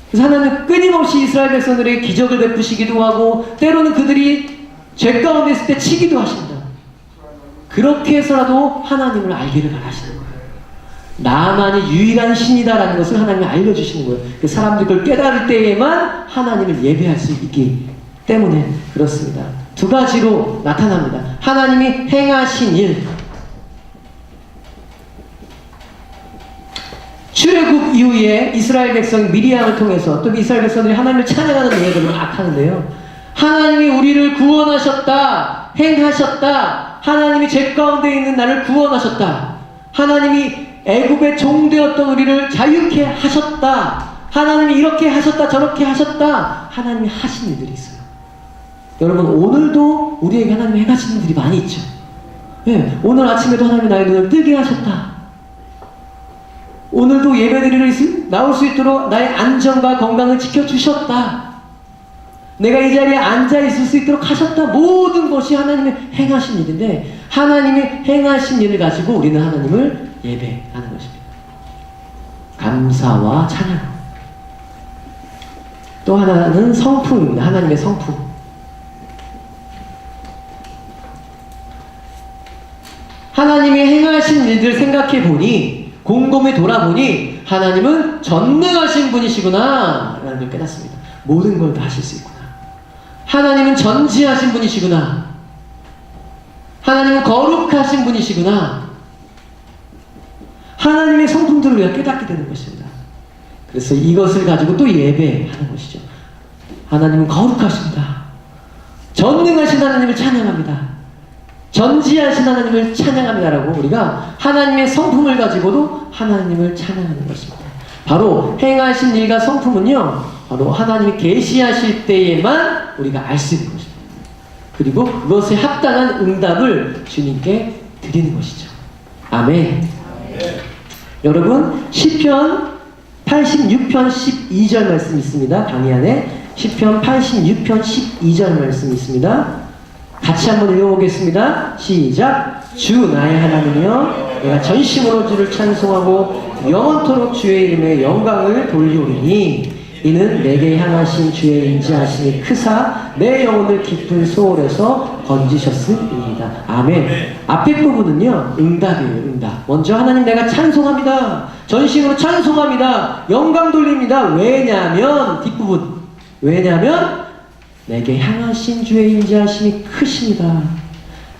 그래서 하나님은 끊임없이 이스라엘 백성들에게 기적을 베푸시기도 하고 때로는 그들이 죄 가운데 있을 때 치기도 하십니다. 그렇게 해서라도 하나님을 알기를 바라시는 거예요. 나만이 유일한 신이다라는 것을 하나님이 알려주시는 거예요. 그 사람들이 그걸 깨달을 때에만 하나님을 예배할 수 있기 때문에 그렇습니다. 두 가지로 나타납니다. 하나님이 행하신 일. 출애굽 이후에 이스라엘 백성 미리암을 통해서 또 이스라엘 백성들이 하나님을 찬양하는 노래들을 막 하는데요. 하나님이 우리를 구원하셨다, 행하셨다, 하나님이 죄 가운데 있는 나를 구원하셨다, 하나님이 애굽의 종되었던 우리를 자유케 하셨다, 하나님이 이렇게 하셨다 저렇게 하셨다, 하나님이 하신 일들이 있어요. 여러분, 오늘도 우리에게 하나님이 행하시는 일들이 많이 있죠. 네, 오늘 아침에도 하나님이 나의 눈을 뜨게 하셨다. 오늘도 예배드리러 나올 수 있도록 나의 안전과 건강을 지켜주셨다. 내가 이 자리에 앉아있을 수 있도록 하셨다. 모든 것이 하나님의 행하신 일인데, 하나님이 행하신 일을 가지고 우리는 하나님을 예배하는 것입니다. 감사와 찬양. 또 하나는 성품입니다. 하나님의 성품. 하나님이 행하신 일들 생각해 보니, 곰곰이 돌아보니 하나님은 전능하신 분이시구나 라는 걸 깨닫습니다. 모든 걸 다 하실 수 있구나. 하나님은 전지하신 분이시구나. 하나님은 거룩하신 분이시구나. 하나님의 성품들을 우리가 깨닫게 되는 것입니다. 그래서 이것을 가지고 또 예배하는 것이죠. 하나님은 거룩하십니다. 전능하신 하나님을 찬양합니다. 전지하신 하나님을 찬양합니다라고 우리가 하나님의 성품을 가지고도 하나님을 찬양하는 것입니다. 바로 행하신 일과 성품은요, 바로 하나님이 계시하실 때에만 우리가 알 수 있는 것입니다. 그리고 그것에 합당한 응답을 주님께 드리는 것이죠. 아멘. 여러분, 시편 86편 12절 말씀 있습니다. 강의 안에 시편 86편 12절 말씀 있습니다. 같이 한번 읽어보겠습니다. 시작. 주 나의 하나님이여, 내가 전심으로 주를 찬송하고 영원토록 주의 이름의 영광을 돌리오리니 이는 내게 향하신 주의 인자하심이 크사 내 영혼을 깊은 소홀에서 건지셨음이니이다. 아멘. 앞에 부분은요, 응답이에요. 응답. 먼저 하나님 내가 찬송합니다. 전심으로 찬송합니다. 영광 돌립니다. 왜냐하면 뒷부분, 왜냐하면 내게 향하신 주의 인자하심이 크십니다.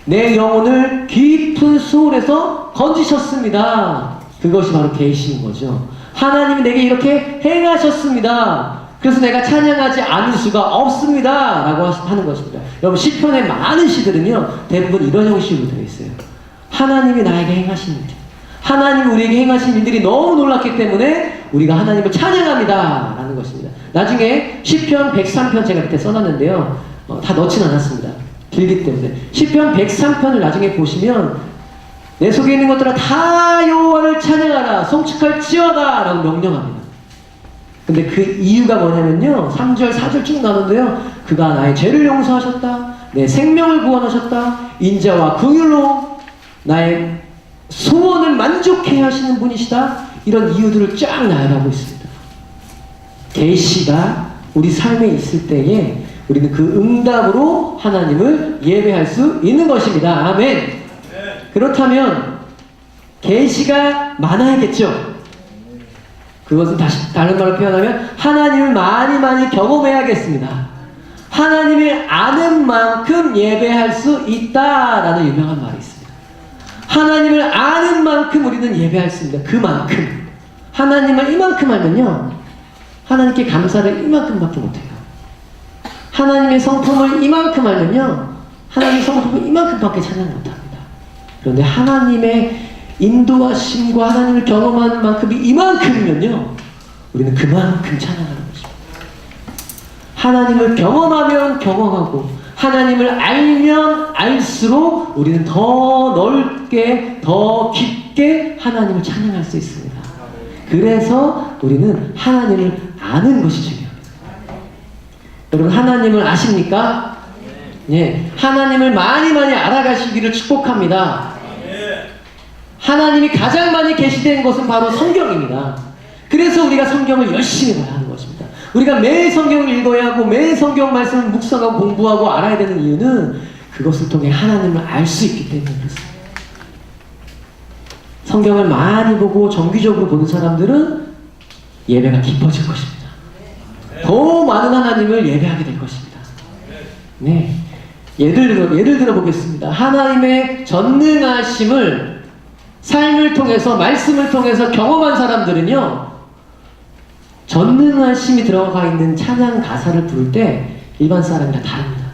내 영혼을 깊은 소홀에서 건지셨습니다. 그것이 바로 계시인 거죠. 하나님이 내게 이렇게 행하셨습니다. 그래서 내가 찬양하지 않을 수가 없습니다. 라고 하는 것입니다. 여러분, 시편의 많은 시들은요, 대부분 이런 형식으로 되어 있어요. 하나님이 나에게 행하신 일, 하나님이 우리에게 행하신 일들이 너무 놀랍기 때문에 우리가 하나님을 찬양합니다. 라는 것입니다. 나중에 시편 103편 제가 밑에 써놨는데요. 다 넣진 않았습니다. 길기 때문에. 시편 103편을 나중에 보시면 내 속에 있는 것들아 다 여호와를 찬양하라, 송축할지어다 라고 명령합니다. 근데 그 이유가 뭐냐면요, 3절 4절 쭉 나오는데요, 그가 나의 죄를 용서하셨다, 내 생명을 구원하셨다, 인자와 긍휼로 나의 소원을 만족해 하시는 분이시다, 이런 이유들을 쫙 나열하고 있습니다. 계시가 우리 삶에 있을 때에 우리는 그 응답으로 하나님을 예배할 수 있는 것입니다. 아멘. 그렇다면 계시가 많아야겠죠. 그것은 다른 말로 표현하면 하나님을 많이 경험해야겠습니다. 하나님을 아는 만큼 예배할 수 있다라는 유명한 말이 있습니다. 하나님을 아는 만큼 우리는 예배할 수 있습니다. 그만큼. 하나님을 이만큼 알면요, 하나님께 감사를 이만큼밖에 못해요. 하나님의 성품을 이만큼 알면요, 하나님의 성품을 이만큼밖에 찬양 못합니다. 그런데 하나님의 인도하심과 하나님을 경험하는 만큼이 이만큼이면요, 우리는 그만큼 찬양하는 것입니다. 하나님을 경험하면 경험하고 하나님을 알면 알수록 우리는 더 넓게, 더 깊게 하나님을 찬양할 수 있습니다. 그래서 우리는 하나님을 아는 것이 중요합니다. 여러분, 하나님을 아십니까? 예, 하나님을 많이 알아가시기를 축복합니다. 하나님이 가장 많이 계시된 것은 바로 성경입니다. 그래서 우리가 성경을 열심히 봐야 하는 것입니다. 우리가 매일 성경을 읽어야 하고 매일 성경 말씀을 묵상하고 공부하고 알아야 되는 이유는 그것을 통해 하나님을 알 수 있기 때문에 그렇습니다. 성경을 많이 보고 정기적으로 보는 사람들은 예배가 깊어질 것입니다. 더 많은 하나님을 예배하게 될 것입니다. 네. 예를 들어 보겠습니다. 하나님의 전능하심을 삶을 통해서, 말씀을 통해서 경험한 사람들은요, 전능하심이 들어가 있는 찬양 가사를 부를 때 일반 사람이랑 다릅니다.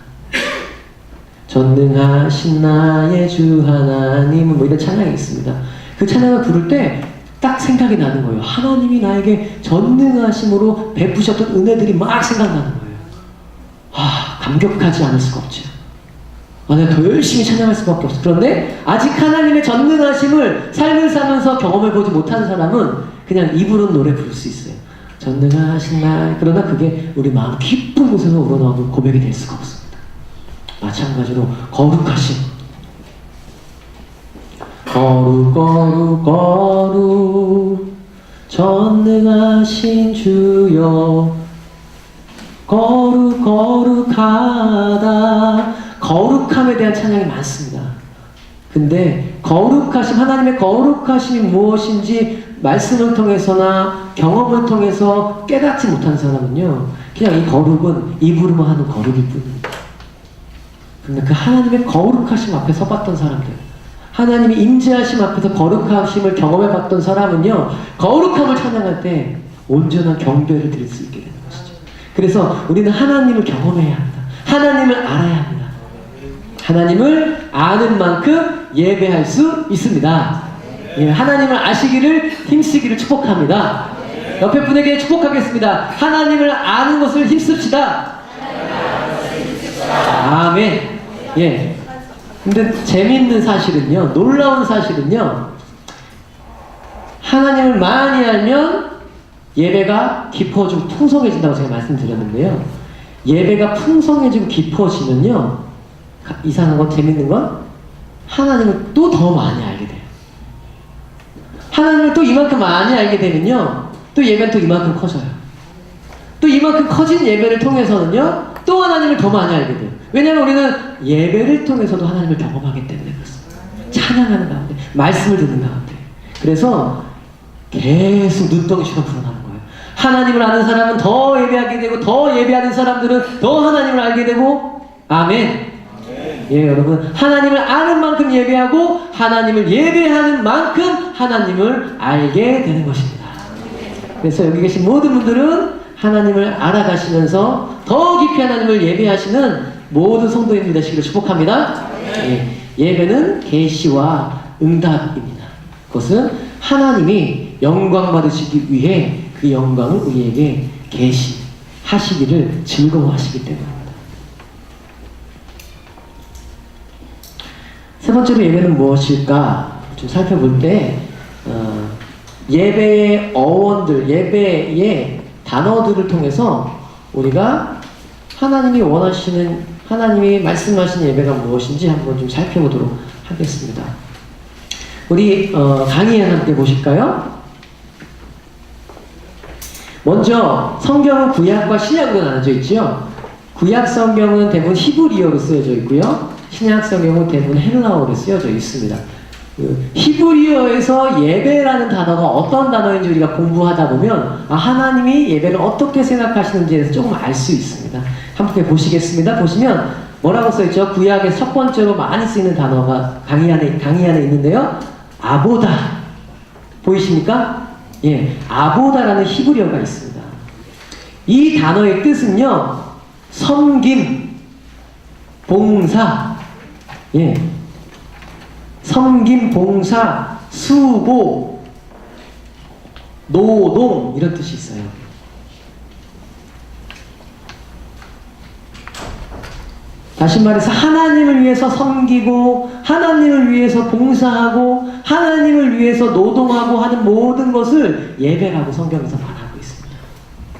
전능하신 나의 주 하나님은 뭐 이런 찬양이 있습니다. 그 찬양을 부를 때 딱 생각이 나는 거예요. 하나님이 나에게 전능하심으로 베푸셨던 은혜들이 막 생각나는 거예요. 감격하지 않을 수가 없죠. 내가 더 열심히 찬양할 수밖에 없어. 그런데 아직 하나님의 전능하심을 삶을 사면서 경험해보지 못한 사람은 그냥 입으로는 노래 부를 수 있어요. 전능하신 나. 그러나 그게 우리 마음 깊은 곳에서 우러나오는 고백이 될 수가 없습니다. 마찬가지로 거룩하심. 거룩 전능하신 주여, 거룩하다. 거룩함에 대한 찬양이 많습니다. 근데 거룩하심, 하나님의 거룩하심이 무엇인지 말씀을 통해서나 경험을 통해서 깨닫지 못한 사람은요, 그냥 이 거룩은 입으로만 하는 거룩일 뿐입니다. 근데 그 하나님의 거룩하심 앞에 서봤던 사람들, 하나님의 임재하심 앞에서 거룩하심을 경험해봤던 사람은요, 거룩함을 찬양할 때 온전한 경배를 드릴 수 있게 되는 것이죠. 그래서 우리는 하나님을 경험해야 합니다. 하나님을 알아야 합니다. 하나님을 아는 만큼 예배할 수 있습니다. 예, 하나님을 아시기를 힘쓰기를 축복합니다. 옆에 분에게 축복하겠습니다. 하나님을 아는 것을 힘씁시다. 아멘. 예. 근데 재밌는 사실은요, 놀라운 사실은요, 하나님을 많이 알면 예배가 깊어지고 풍성해진다고 제가 말씀드렸는데요. 예배가 풍성해지고 깊어지면요, 이상한 건, 재밌는 건 하나님을 또 더 많이 알게 돼요. 하나님을 또 이만큼 많이 알게 되면요, 또 예배는 또 이만큼 커져요. 또 이만큼 커진 예배를 통해서는요, 또 하나님을 더 많이 알게 돼요. 왜냐하면 우리는 예배를 통해서도 하나님을 경험하기 때문에 그렇습니다. 찬양하는 가운데, 말씀을 듣는 가운데. 그래서 계속 눈덩이처럼 불어나는 거예요. 하나님을 아는 사람은 더 예배하게 되고, 더 예배하는 사람들은 더 하나님을 알게 되고, 아멘. 예, 여러분, 하나님을 아는 만큼 예배하고 하나님을 예배하는 만큼 하나님을 알게 되는 것입니다. 그래서 여기 계신 모든 분들은 하나님을 알아가시면서 더 깊이 하나님을 예배하시는 모든 성도님들 되시기를 축복합니다. 예, 예배는 계시와 응답입니다. 그것은 하나님이 영광 받으시기 위해 그 영광을 우리에게 계시하시기를 즐거워하시기 때문입니다. 세 번째로 예배는 무엇일까 좀 살펴볼 때 예배의 어원들, 예배의 단어들을 통해서 우리가 하나님이 원하시는, 하나님이 말씀하신 예배가 무엇인지 한번 좀 살펴보도록 하겠습니다. 우리 강의에 함께 보실까요? 먼저 성경은 구약과 신약으로 나눠져 있죠. 구약 성경은 대부분 히브리어로 쓰여져 있고요. 신약 성경은 대부분 헬라어로 쓰여져 있습니다. 히브리어에서 예배라는 단어가 어떤 단어인지 우리가 공부하다 보면 하나님이 예배를 어떻게 생각하시는지에 대해서 조금 알 수 있습니다. 함께 보시겠습니다. 보시면 뭐라고 써있죠? 구약의 첫 번째로 많이 쓰이는 단어가 강의 안에 있는데요. 아보다. 보이십니까? 예, 아보다라는 히브리어가 있습니다. 이 단어의 뜻은요, 섬김, 봉사, 예, 섬김, 봉사, 수고, 노동, 이런 뜻이 있어요. 다시 말해서 하나님을 위해서 섬기고, 하나님을 위해서 봉사하고, 하나님을 위해서 노동하고 하는 모든 것을 예배라고 성경에서 말하고 있습니다.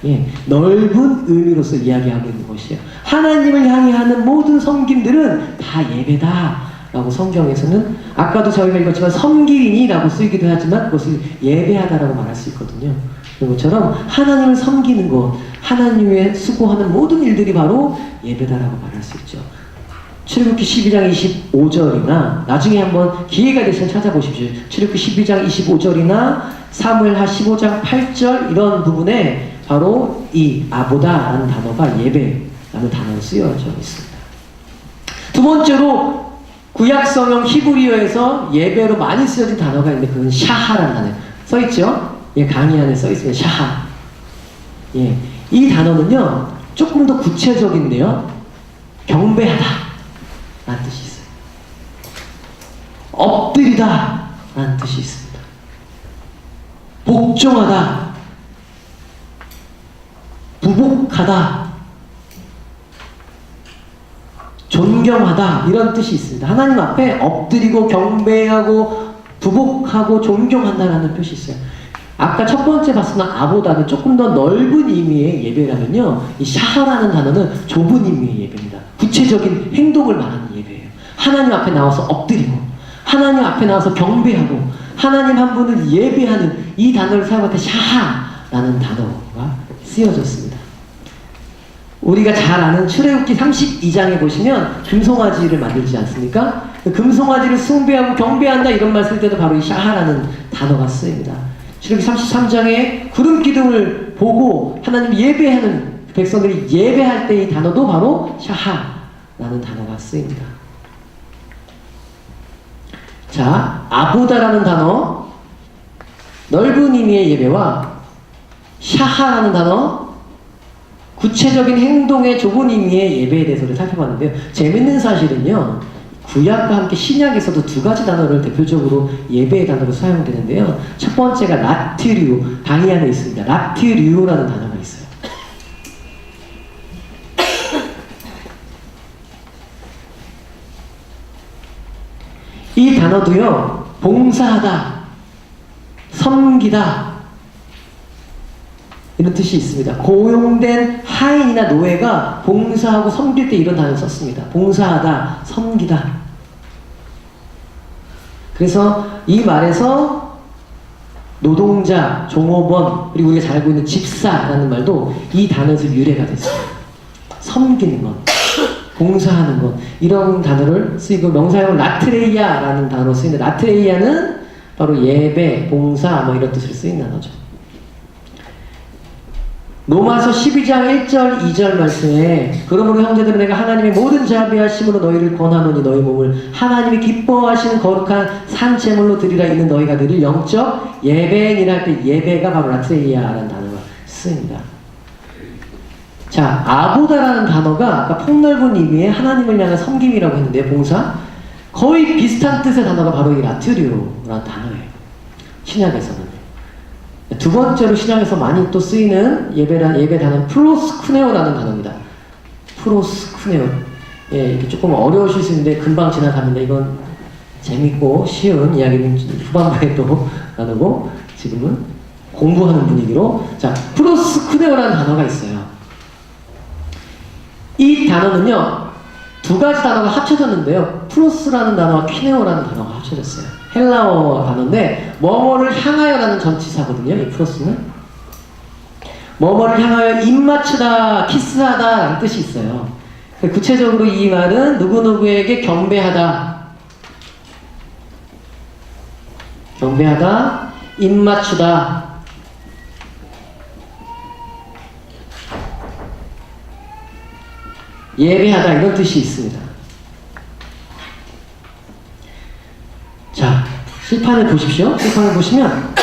예, 넓은 의미로서 이야기하고 있는 것이에요. 하나님을 향해 하는 모든 섬김들은 다 예배다 라고 성경에서는, 아까도 저희가 읽었지만 섬기니라고 쓰이기도 하지만 그것을 예배하다라고 말할 수 있거든요. 그런 것처럼 하나님을 섬기는 것, 하나님 위해 수고하는 모든 일들이 바로 예배다라고 말할 수 있죠. 출애굽기 12장 25절이나 나중에 한번 기회가 되시면 찾아보십시오. 출애굽기 12장 25절이나 사무엘하 15장 8절 이런 부분에 바로 이 아보다라는 단어가 예배라는 단어로 쓰여져 있습니다. 두 번째로 구약 성경 히브리어에서 예배로 많이 쓰여진 단어가 있는데 그건 샤하라는 단어예요. 써있죠? 예, 강의 안에 써있으면 샤하. 예, 이 단어는요 조금 더 구체적인데요, 경배하다 라는 뜻이 있어요. 엎드리다 라는 뜻이 있습니다. 복종하다, 부복하다, 존경하다 이런 뜻이 있습니다. 하나님 앞에 엎드리고 경배하고 부복하고 존경한다라는 뜻이 있어요. 아까 첫 번째 봤었던 아보다는 조금 더 넓은 의미의 예배라면요, 이 샤하라는 단어는 좁은 의미의 예배입니다. 구체적인 행동을 말하는 예배예요. 하나님 앞에 나와서 엎드리고 하나님 앞에 나와서 경배하고 하나님 한 분을 예배하는 이 단어를 사용할 때 샤하라는 단어가 쓰여졌습니다. 우리가 잘 아는 출애굽기 32장에 보시면 금송아지를 만들지 않습니까? 금송아지를 숭배하고 경배한다 이런 말 쓸 때도 바로 이 샤하라는 단어가 쓰입니다. 출애굽기 33장에 구름 기둥을 보고 하나님 예배하는 백성들이 예배할 때 이 단어도 바로 샤하라는 단어가 쓰입니다. 자, 아보다라는 단어, 넓은 의미의 예배와 샤하라는 단어, 구체적인 행동의 좁은 의미의 예배에 대해서 살펴봤는데요. 재밌는 사실은요, 구약과 함께 신약에서도 두 가지 단어를 대표적으로 예배의 단어로 사용되는데요. 첫 번째가 라티류, 강의 안에 있습니다. 라티류라는 단어가 있어요. 이 단어도요, 봉사하다, 섬기다, 이런 뜻이 있습니다. 고용된 하인이나 노예가 봉사하고 섬길 때 이런 단어를 썼습니다. 봉사하다, 섬기다. 그래서 이 말에서 노동자, 종업원, 그리고 우리가 잘 알고 있는 집사라는 말도 이 단어에서 유래가 됐어요. 섬기는 것, 봉사하는 것, 이런 단어를 쓰이고, 명사형은 라트레이아라는 단어로 쓰이는데, 라트레이아는 바로 예배, 봉사, 뭐 이런 뜻으로 쓰인 단어죠. 로마서 12장 1절 2절 말씀에 그러므로 형제들은 내가 하나님의 모든 자비하심으로 너희를 권하노니 너희 몸을 하나님이 기뻐하시는 거룩한 산제물로 드리라. 이는 너희가 드릴 영적 예배니라. 할 때 예배가 바로 라트레이아라는 단어가 쓰입니다. 자, 아보다라는 단어가 아까 폭넓은 의미의 하나님을 향한 섬김이라고 했는데, 봉사, 거의 비슷한 뜻의 단어가 바로 이 라트리오라는 단어예요. 신약에서는. 두 번째로 신약에서 많이 또 쓰이는 예배 단어는 프로스쿠네오라는 단어입니다. 프로스쿠네오. 예, 이렇게 조금 어려우실 수 있는데 금방 지나갑니다. 이건 재밌고 쉬운 이야기는 후반부에 또 나누고, 지금은 공부하는 분위기로. 자, 프로스쿠네오라는 단어가 있어요. 이 단어는요, 두 가지 단어가 합쳐졌는데요. 프로스라는 단어와 키네오라는 단어가 합쳐졌어요. 헬라어 단어인데 뭐뭐를 향하여라는 전치사거든요. 이 프로스는 뭐뭐를 향하여 입맞추다, 키스하다라는 뜻이 있어요. 구체적으로 이 말은 누구누구에게 경배하다, 입맞추다, 예배하다, 이런 뜻이 있습니다. 자, 실판을 보십시오. 실판을 보시면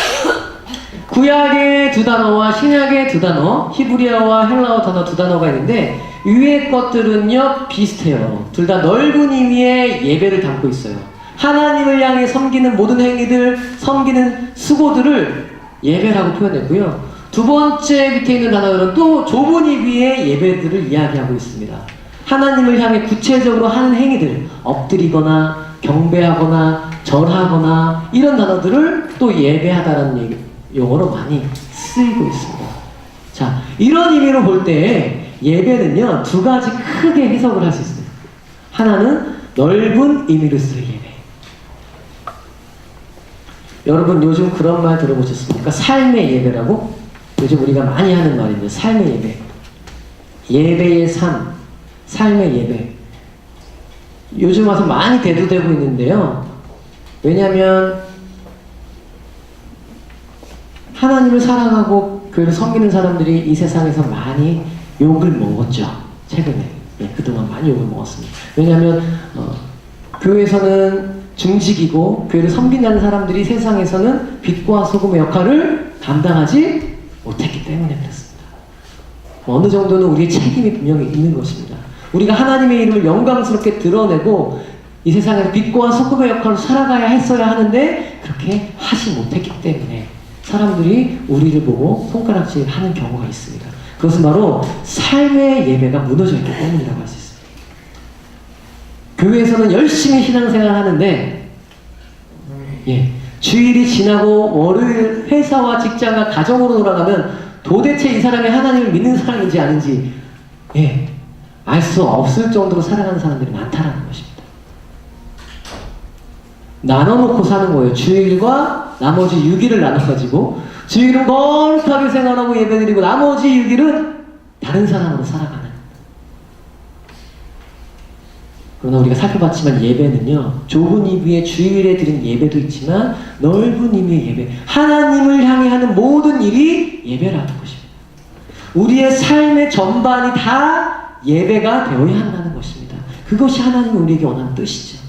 구약의 두 단어와 신약의 두 단어, 히브리어와 헬라어 단어 두 단어가 있는데, 위의 것들은요 비슷해요. 둘 다 넓은 의미의 예배를 담고 있어요. 하나님을 향해 섬기는 모든 행위들, 섬기는 수고들을 예배라고 표현했고요. 두 번째 밑에 있는 단어들은 또 좁은 의미의 예배들을 이야기하고 있습니다. 하나님을 향해 구체적으로 하는 행위들, 엎드리거나 경배하거나 절하거나, 이런 단어들을 또 예배하다라는 용어로 많이 쓰이고 있습니다. 자, 이런 의미로 볼 때 예배는요 두 가지 크게 해석을 할 수 있습니다. 하나는 넓은 의미로 쓰는 예배. 여러분 요즘 그런 말 들어보셨습니까? 삶의 예배라고? 요즘 우리가 많이 하는 말인데, 삶의 예배, 예배의 삶, 삶의 예배. 요즘 와서 많이 대두되고 있는데요. 왜냐하면 하나님을 사랑하고 교회를 섬기는 사람들이 이 세상에서 많이 욕을 먹었죠. 최근에. 네, 그동안 많이 욕을 먹었습니다. 왜냐하면 교회에서는 중직이고 교회를 섬긴다는 사람들이 세상에서는 빛과 소금의 역할을 감당하지 못했기 때문에 그렇습니다. 어느 정도는 우리의 책임이 분명히 있는 것입니다. 우리가 하나님의 이름을 영광스럽게 드러내고 이 세상에서 빛과 소금의 역할로 살아가야 했어야 하는데 그렇게 하지 못했기 때문에 사람들이 우리를 보고 손가락질하는 경우가 있습니다. 그것은 바로 삶의 예배가 무너져 있기 때문이라고 할 수 있습니다. 교회에서는 열심히 신앙생활을 하는데 주일이 지나고 월요일 회사와 직장과 가정으로 돌아가면 도대체 이 사람이 하나님을 믿는 사람인지 아닌지 알 수 없을 정도로 살아가는 사람들이 많다라는 것입니다. 나눠놓고 사는 거예요. 주일과 나머지 6일을 나눠가지고 주일은 거룩하게 생활하고 예배드리고 나머지 6일은 다른 사람으로 살아가는. 그러나 우리가 살펴봤지만 예배는요 좁은 의미의 주일에 드린 예배도 있지만 넓은 의미의 예배, 하나님을 향해 하는 모든 일이 예배라는 것입니다. 우리의 삶의 전반이 다 예배가 되어야 한다는 것입니다. 그것이 하나님이 우리에게 원하는 뜻이죠.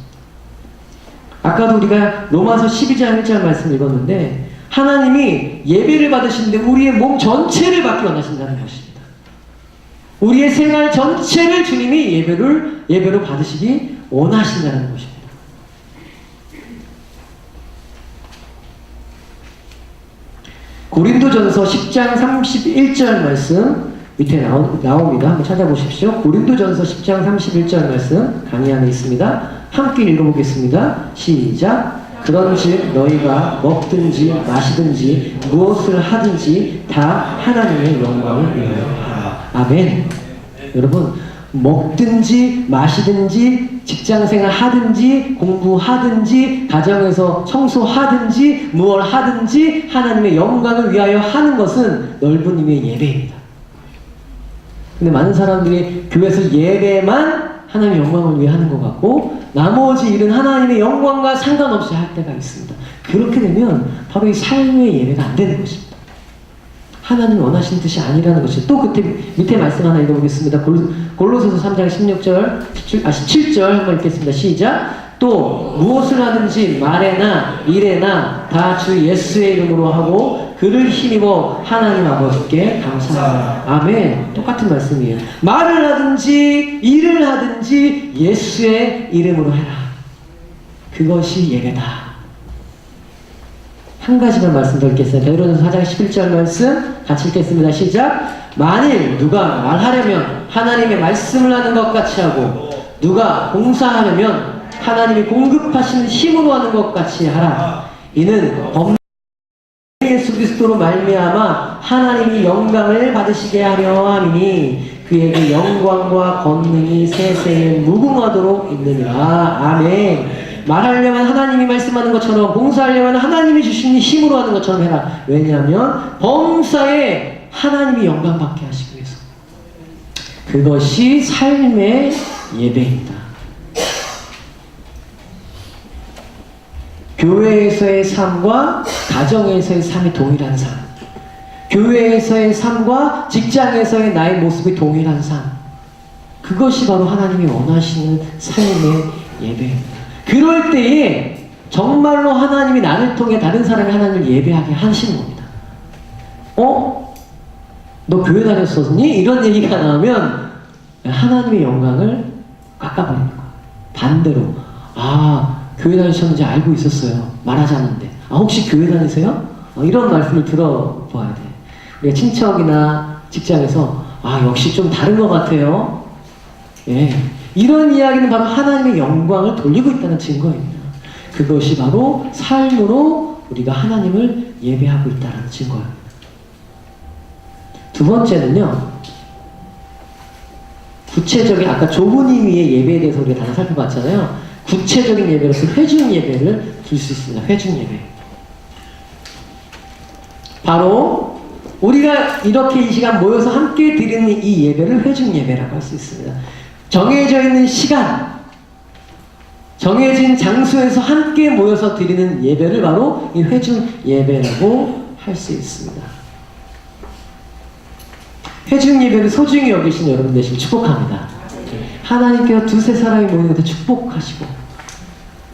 아까도 우리가 로마서 12장 1절 말씀 읽었는데 하나님이 예배를 받으시는데 우리의 몸 전체를 받기 원하신다는 것입니다. 우리의 생활 전체를 주님이 예배로 받으시기 원하신다는 것입니다. 고린도전서 10장 31절 말씀 밑에 나옵니다. 한번 찾아보십시오. 고린도전서 10장 31절 말씀 강의 안에 있습니다. 함께 읽어보겠습니다. 시작. 그런즉 너희가 먹든지 마시든지 무엇을 하든지 다 하나님의 영광을 위하여 하라. 아멘. 여러분, 먹든지 마시든지 직장생활 하든지 공부하든지 가정에서 청소하든지 무엇 하든지 하나님의 영광을 위하여 하는 것은 넓은 의미의 예배입니다. 근데 많은 사람들이 교회에서 예배만 하나님의 영광을 위해 하는 것 같고 나머지 일은 하나님의 영광과 상관없이 할 때가 있습니다. 그렇게 되면 바로 이 삶의 예배가 안 되는 것입니다. 하나님이 원하시는 뜻이 아니라는 것이. 또 그때 밑에 말씀 하나 읽어보겠습니다. 골로새서 3장 17절 한번 읽겠습니다. 시작. 또 무엇을 하든지 말에나 일에나 다 주 예수의 이름으로 하고 그를 힘입어 하나님 아버지께 감사하라. 아멘. 똑같은 말씀이에요. 말을 하든지 일을 하든지 예수의 이름으로 해라. 그것이 예배다. 한 가지만 말씀드리겠습니다. 베드로전서 4장 11절 말씀 같이 읽겠습니다. 시작. 만일 누가 말하려면 하나님의 말씀을 하는 것 같이 하고 누가 봉사하려면 하나님이 공급하시는 힘으로 하는 것 같이 하라. 이는 예수 그리스도로 말미암아 하나님이 영광을 받으시게 하려 함이니 그에게 영광과 권능이 세세에 무궁하도록 있느니라. 아멘. 말하려면 하나님이 말씀하는 것처럼 봉사하려면 하나님이 주시는 힘으로 하는 것처럼 해라. 왜냐하면 범사에 하나님이 영광 받게 하시기 위해서. 그것이 삶의 예배입니다. 교회에서의 삶과 가정에서의 삶이 동일한 삶, 교회에서의 삶과 직장에서의 나의 모습이 동일한 삶, 그것이 바로 하나님이 원하시는 삶의 예배입니다. 그럴 때에 정말로 하나님이 나를 통해 다른 사람이 하나님을 예배하게 하시는 겁니다. 너 교회 다녔었니? 이런 얘기가 나오면 하나님의 영광을 깎아버리는 거야. 반대로 교회 다니셨는지 알고 있었어요. 말하지 않는데. 혹시 교회 다니세요? 이런 말씀을 들어봐야 돼. 우리가 친척이나 직장에서 역시 좀 다른 것 같아요. 예. 이런 이야기는 바로 하나님의 영광을 돌리고 있다는 증거입니다. 그것이 바로 삶으로 우리가 하나님을 예배하고 있다는 증거입니다. 두 번째는요. 구체적인 아까 좁은 의미의 예배에 대해서 우리가 다 살펴봤잖아요. 구체적인 예배로서 회중 예배를 줄 수 있습니다. 회중 예배. 바로 우리가 이렇게 이 시간 모여서 함께 드리는 이 예배를 회중 예배라고 할 수 있습니다. 정해져 있는 시간, 정해진 장소에서 함께 모여서 드리는 예배를 바로 이 회중 예배라고 할 수 있습니다. 회중 예배를 소중히 여기신 여러분 되시길 축복합니다. 하나님께서 두세 사람이 모이는 것을 축복하시고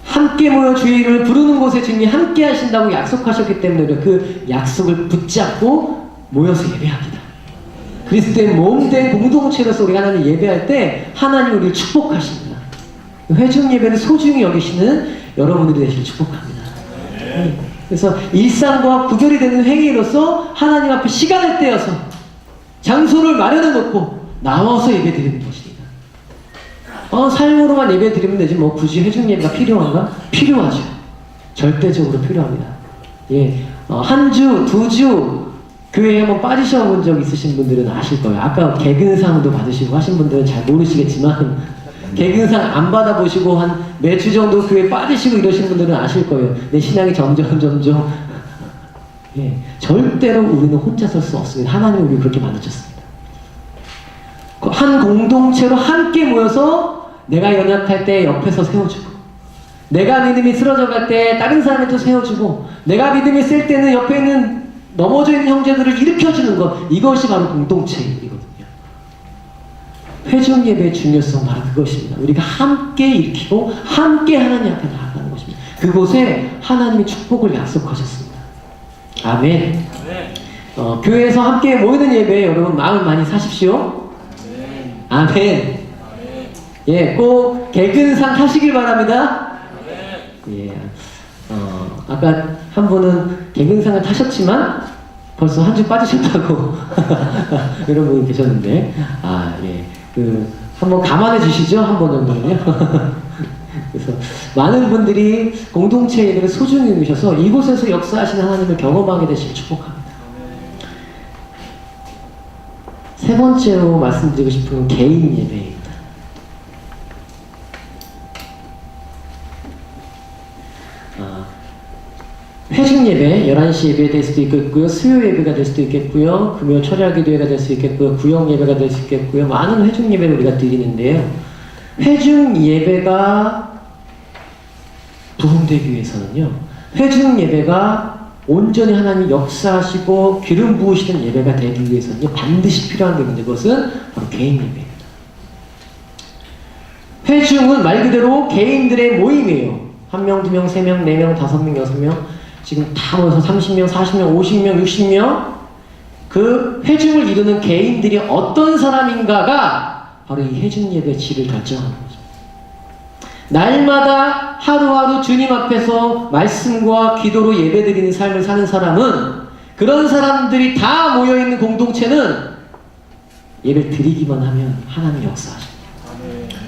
함께 모여 주의 이름을 부르는 곳에 주님이 함께 하신다고 약속하셨기 때문에 그 약속을 붙잡고 모여서 예배합니다. 그리스도의 몸된 공동체로서 우리가 하나님 예배할 때 하나님이 우리를 축복하십니다. 회중 예배를 소중히 여기시는 여러분들이 되시길 축복합니다. 그래서 일상과 구별이 되는 행위로서 하나님 앞에 시간을 떼어서 장소를 마련해 놓고 나와서 예배 드리는 것입니다. 삶으로만 예배 드리면 되지 뭐 굳이 회중 예배가 필요한가? 필요하죠. 절대적으로 필요합니다. 예, 한 주, 두 주 교회에 한번 빠지셔 본 적 있으신 분들은 아실 거예요. 아까 개근상도 받으시고 하신 분들은 잘 모르시겠지만 개근상 안 받아보시고 한 매주 정도 교회에 빠지시고 이러신 분들은 아실 거예요. 내 신앙이 점점 예, 절대로 우리는 혼자 설 수 없습니다. 하나님이 우리 그렇게 만드셨습니다. 한 공동체로 함께 모여서 내가 연약할 때 옆에서 세워주고 내가 믿음이 쓰러져 갈 때 다른 사람이 또 세워주고 내가 믿음이 쓸 때는 옆에 있는 넘어져 있는 형제들을 일으켜주는 것, 이것이 바로 공동체이거든요. 회중 예배의 중요성 바로 그것입니다. 우리가 함께 일으키고 함께 하나님 앞에 나아가는 것입니다. 그곳에 하나님이 축복을 약속하셨습니다. 아멘. 교회에서 함께 모이는 예배에 여러분 마음 많이 사십시오. 아멘. 예, 꼭 개근상 타시길 바랍니다. 예, 아까 한 분은 개근상을 타셨지만 벌써 한 주 빠지셨다고 이런 분이 계셨는데, 예. 한번 감안해 주시죠, 한 번 정도는요. 그래서 많은 분들이 공동체 예배를 소중히 여기셔서 이곳에서 역사하시는 하나님을 경험하게 되시길 축복합니다. 세 번째로 말씀드리고 싶은 개인 예배입니다. 회중 예배, 11시 예배 될 수도 있겠고요. 수요 예배가 될 수도 있겠고요. 금요 철야 기도회가 될 수 있겠고요. 구역 예배가 될 수 있겠고요. 많은 회중 예배를 우리가 드리는데요. 회중 예배가 부흥되기 위해서는요. 회중 예배가 온전히 하나님 역사하시고 기름 부으시는 예배가 되기 위해서는요. 반드시 필요한 게 있는데 그것은 바로 개인 예배입니다. 회중은 말 그대로 개인들의 모임이에요. 1명, 2명, 3명, 4명, 5명, 6명 지금 다 모여서 30명, 40명, 50명, 60명 그 회중을 이루는 개인들이 어떤 사람인가가 바로 이 회중 예배의 질을 결정하는 거죠. 날마다 하루하루 주님 앞에서 말씀과 기도로 예배드리는 삶을 사는 사람은 그런 사람들이 다 모여있는 공동체는 예배를 드리기만 하면 하나님 역사하십니다.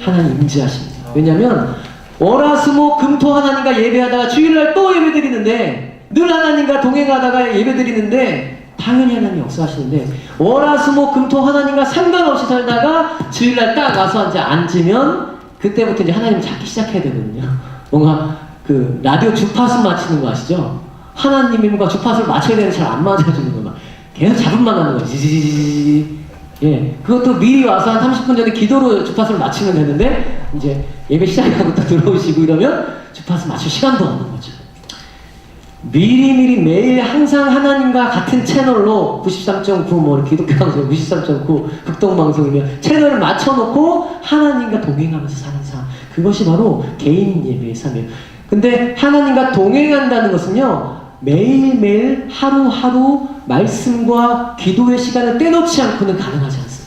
하나님 임재하십니다. 왜냐하면 월화수목 금토 하나님과 예배하다가 주일날 또 예배드리는데 늘 하나님과 동행하다가 예배드리는데 당연히 하나님 역사하시는데 월화수목 금토 하나님과 상관없이 살다가 주일날 딱 와서 이제 앉으면 그때부터 이제 하나님 찾기 시작해야 되거든요. 뭔가 그 라디오 주파수 맞추는 거 아시죠? 하나님과 주파수를 맞춰야 되는데 잘 안 맞아주는 거 막 계속 잡음만 하는 거지. 지지지지지. 예, 그것도 미리 와서 한 30분 전에 기도로 주파수를 맞추면 되는데 이제 예배 시작하고 또 들어오시고 이러면 주파수 맞출 시간도 없는 거죠. 미리미리 매일 항상 하나님과 같은 채널로 93.9 뭐 기독교 방송 93.9 극동방송이면 채널을 맞춰놓고 하나님과 동행하면서 사는 삶, 그것이 바로 개인 예배의 삶이에요. 근데 하나님과 동행한다는 것은요 매일매일 하루하루 말씀과 기도의 시간을 떼놓지 않고는 가능하지 않습니다.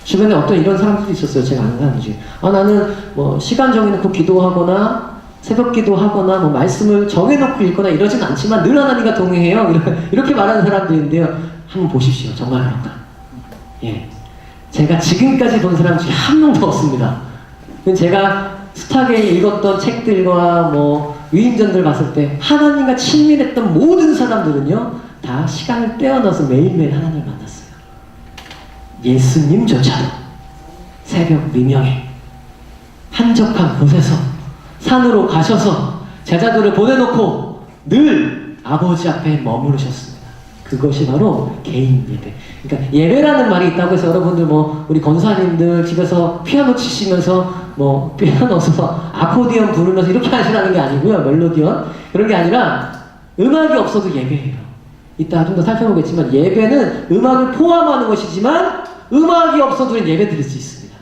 주변에 어떤 이런 사람들도 있었어요. 제가 아는 사람 중에 나는 뭐 시간 정해놓고 기도하거나 새벽 기도하거나 뭐 말씀을 정해놓고 읽거나 이러진 않지만 늘 하나님과 동행해요. 이렇게 말하는 사람들인데요. 한번 보십시오. 정말로가. 예, 제가 지금까지 본 사람 중에 한 명도 없습니다. 제가 숱하게 읽었던 책들과 뭐 위인전들 봤을 때 하나님과 친밀했던 모든 사람들은요 다 시간을 떼어넣어서 매일매일 하나님을 만났어요. 예수님조차도 새벽 미명에 한적한 곳에서 산으로 가셔서 제자들을 보내놓고 늘 아버지 앞에 머무르셨습니다. 그것이 바로 개인 예배. 그러니까 예배라는 말이 있다고 해서 여러분들 뭐 우리 권사님들 집에서 피아노 치시면서 뭐 피아노 써서 아코디언 부르면서 이렇게 하시라는 게 아니고요. 멜로디언 그런 게 아니라 음악이 없어도 예배예요. 이따 좀 더 살펴보겠지만 예배는 음악을 포함하는 것이지만 음악이 없어도 예배 드릴 수 있습니다.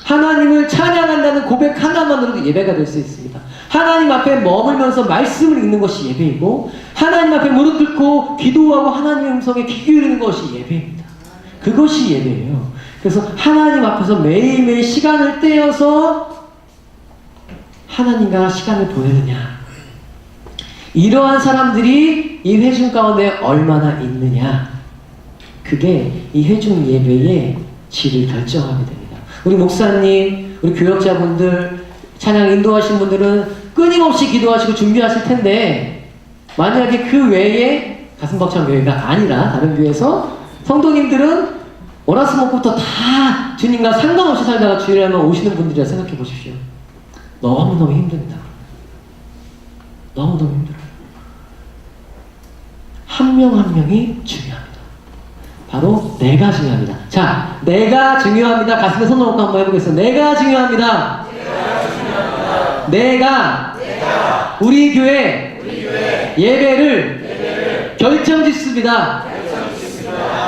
하나님을 찬양한다는 고백 하나만으로도 예배가 될 수 있습니다. 하나님 앞에 머물면서 말씀을 읽는 것이 예배이고 하나님 앞에 무릎 꿇고 기도하고 하나님의 음성에 귀 기울이는 것이 예배입니다. 그것이 예배예요. 그래서 하나님 앞에서 매일매일 시간을 떼어서 하나님과 시간을 보내느냐, 이러한 사람들이 이 회중 가운데 얼마나 있느냐, 그게 이 회중 예배의 질을 결정하게 됩니다. 우리 목사님, 우리 교역자분들, 찬양 인도하신 분들은 끊임없이 기도하시고 준비하실 텐데 만약에 그 외에 가슴벅찬 교회가 아니라 다른 교회에서 성도님들은 월화수목부터 다 주님과 상관없이 살다가 주일날만 오시는 분들이라 생각해 보십시오. 너무너무 힘듭니다. 너무너무 힘들어요. 한 명 한 명이 중요합니다. 바로 내가 중요합니다. 자, 내가 중요합니다. 가슴에 손 놓고 한번 해보겠습니다. 내가 중요합니다. 내가 우리 교회 예배를 결정짓습니다.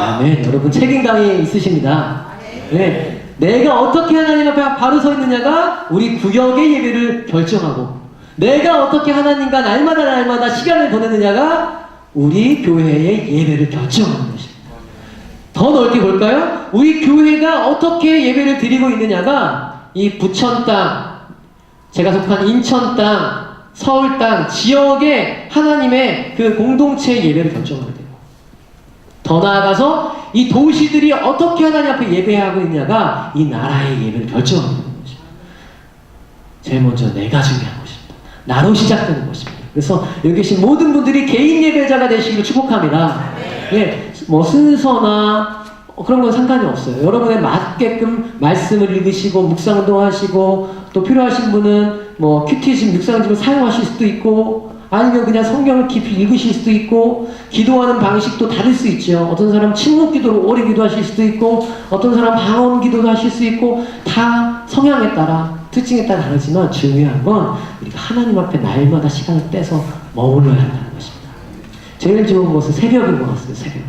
아멘. 여러분 책임감이 있으십니다. 네. 내가 어떻게 하나님 앞에 바로 서 있느냐가 우리 구역의 예배를 결정하고, 내가 어떻게 하나님과 날마다 시간을 보내느냐가 우리 교회의 예배를 결정하는 것입니다. 더 넓게 볼까요? 우리 교회가 어떻게 예배를 드리고 있느냐가 이 부천 땅, 제가 속한 인천 땅, 서울 땅, 지역의 하나님의 그 공동체의 예배를 결정하게 돼요. 더 나아가서 이 도시들이 어떻게 하나님 앞에 예배하고 있냐가 이 나라의 예배를 결정하는 것입니다. 제일 먼저 내가 중요한 것입니다. 나로 시작되는 것입니다. 그래서 여기 계신 모든 분들이 개인 예배자가 되시기를 축복합니다. 예, 뭐 순서나 그런 건 상관이 없어요. 여러분에 맞게끔 말씀을 읽으시고 묵상도 하시고 또 필요하신 분은 뭐 큐티즘 묵상집을 사용하실 수도 있고 아니면 그냥 성경을 깊이 읽으실 수도 있고 기도하는 방식도 다를 수 있죠. 어떤 사람 침묵 기도로 오래 기도하실 수도 있고 어떤 사람 방언 기도도 하실 수 있고 다 성향에 따라 특징에 따라 다르지만 중요한 건 우리가 하나님 앞에 날마다 시간을 떼서 머물러야 한다는 것입니다. 제일 좋은 것은 새벽인 것 같습니다. 새벽.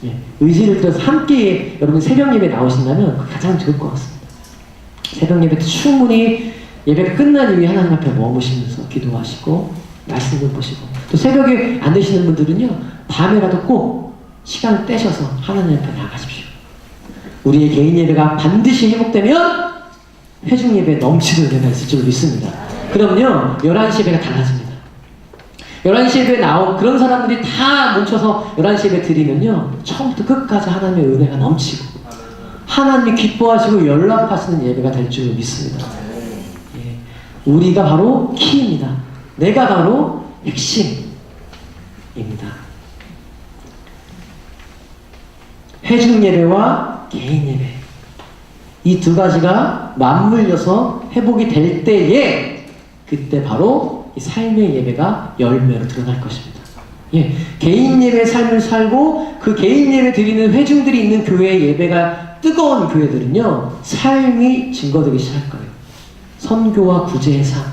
예, 의지를 들어서 함께 여러분 새벽 예배 나오신다면 그 가장 좋을 것 같습니다. 새벽 예배 때 충분히 예배가 끝난 이후에 하나님 앞에 머무시면서 기도하시고 말씀을 보시고 또 새벽에 안 되시는 분들은요 밤에라도 꼭 시간을 떼셔서 하나님 앞에 나가십시오. 우리의 개인 예배가 반드시 회복되면 회중 예배에 넘치는 예배가 있을 줄 믿습니다. 그럼요 11시 예배가 달라집니다. 11시 예배에 나온 그런 사람들이 다 뭉쳐서 11시 예배 드리면요 처음부터 끝까지 하나님의 은혜가 넘치고 하나님이 기뻐하시고 연락하시는 예배가 될 줄 믿습니다. 예, 우리가 바로 키입니다. 내가 바로 핵심입니다. 회중 예배와 개인 예배 이 두 가지가 맞물려서 회복이 될 때에 그때 바로 이 삶의 예배가 열매로 드러날 것입니다. 예, 개인 예배의 삶을 살고 그 개인 예배 드리는 회중들이 있는 교회의 예배가 뜨거운 교회들은요 삶이 증거되기 시작할 거예요. 선교와 구제의 삶,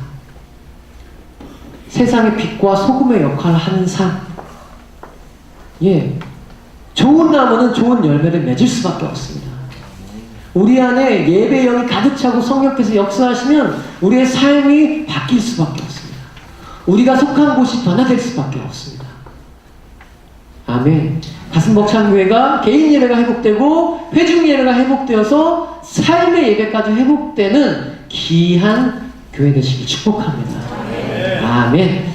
세상의 빛과 소금의 역할을 하는 삶. 예, 좋은 나무는 좋은 열매를 맺을 수밖에 없습니다. 우리 안에 예배 영이 가득 차고 성령께서 역사하시면 우리의 삶이 바뀔 수밖에 없습니다. 우리가 속한 곳이 변화될 수밖에 없습니다. 아멘. 가슴벅찬교회가 개인 예배가 회복되고 회중 예배가 회복되어서 삶의 예배까지 회복되는 귀한 교회 되시길 축복합니다. 아멘.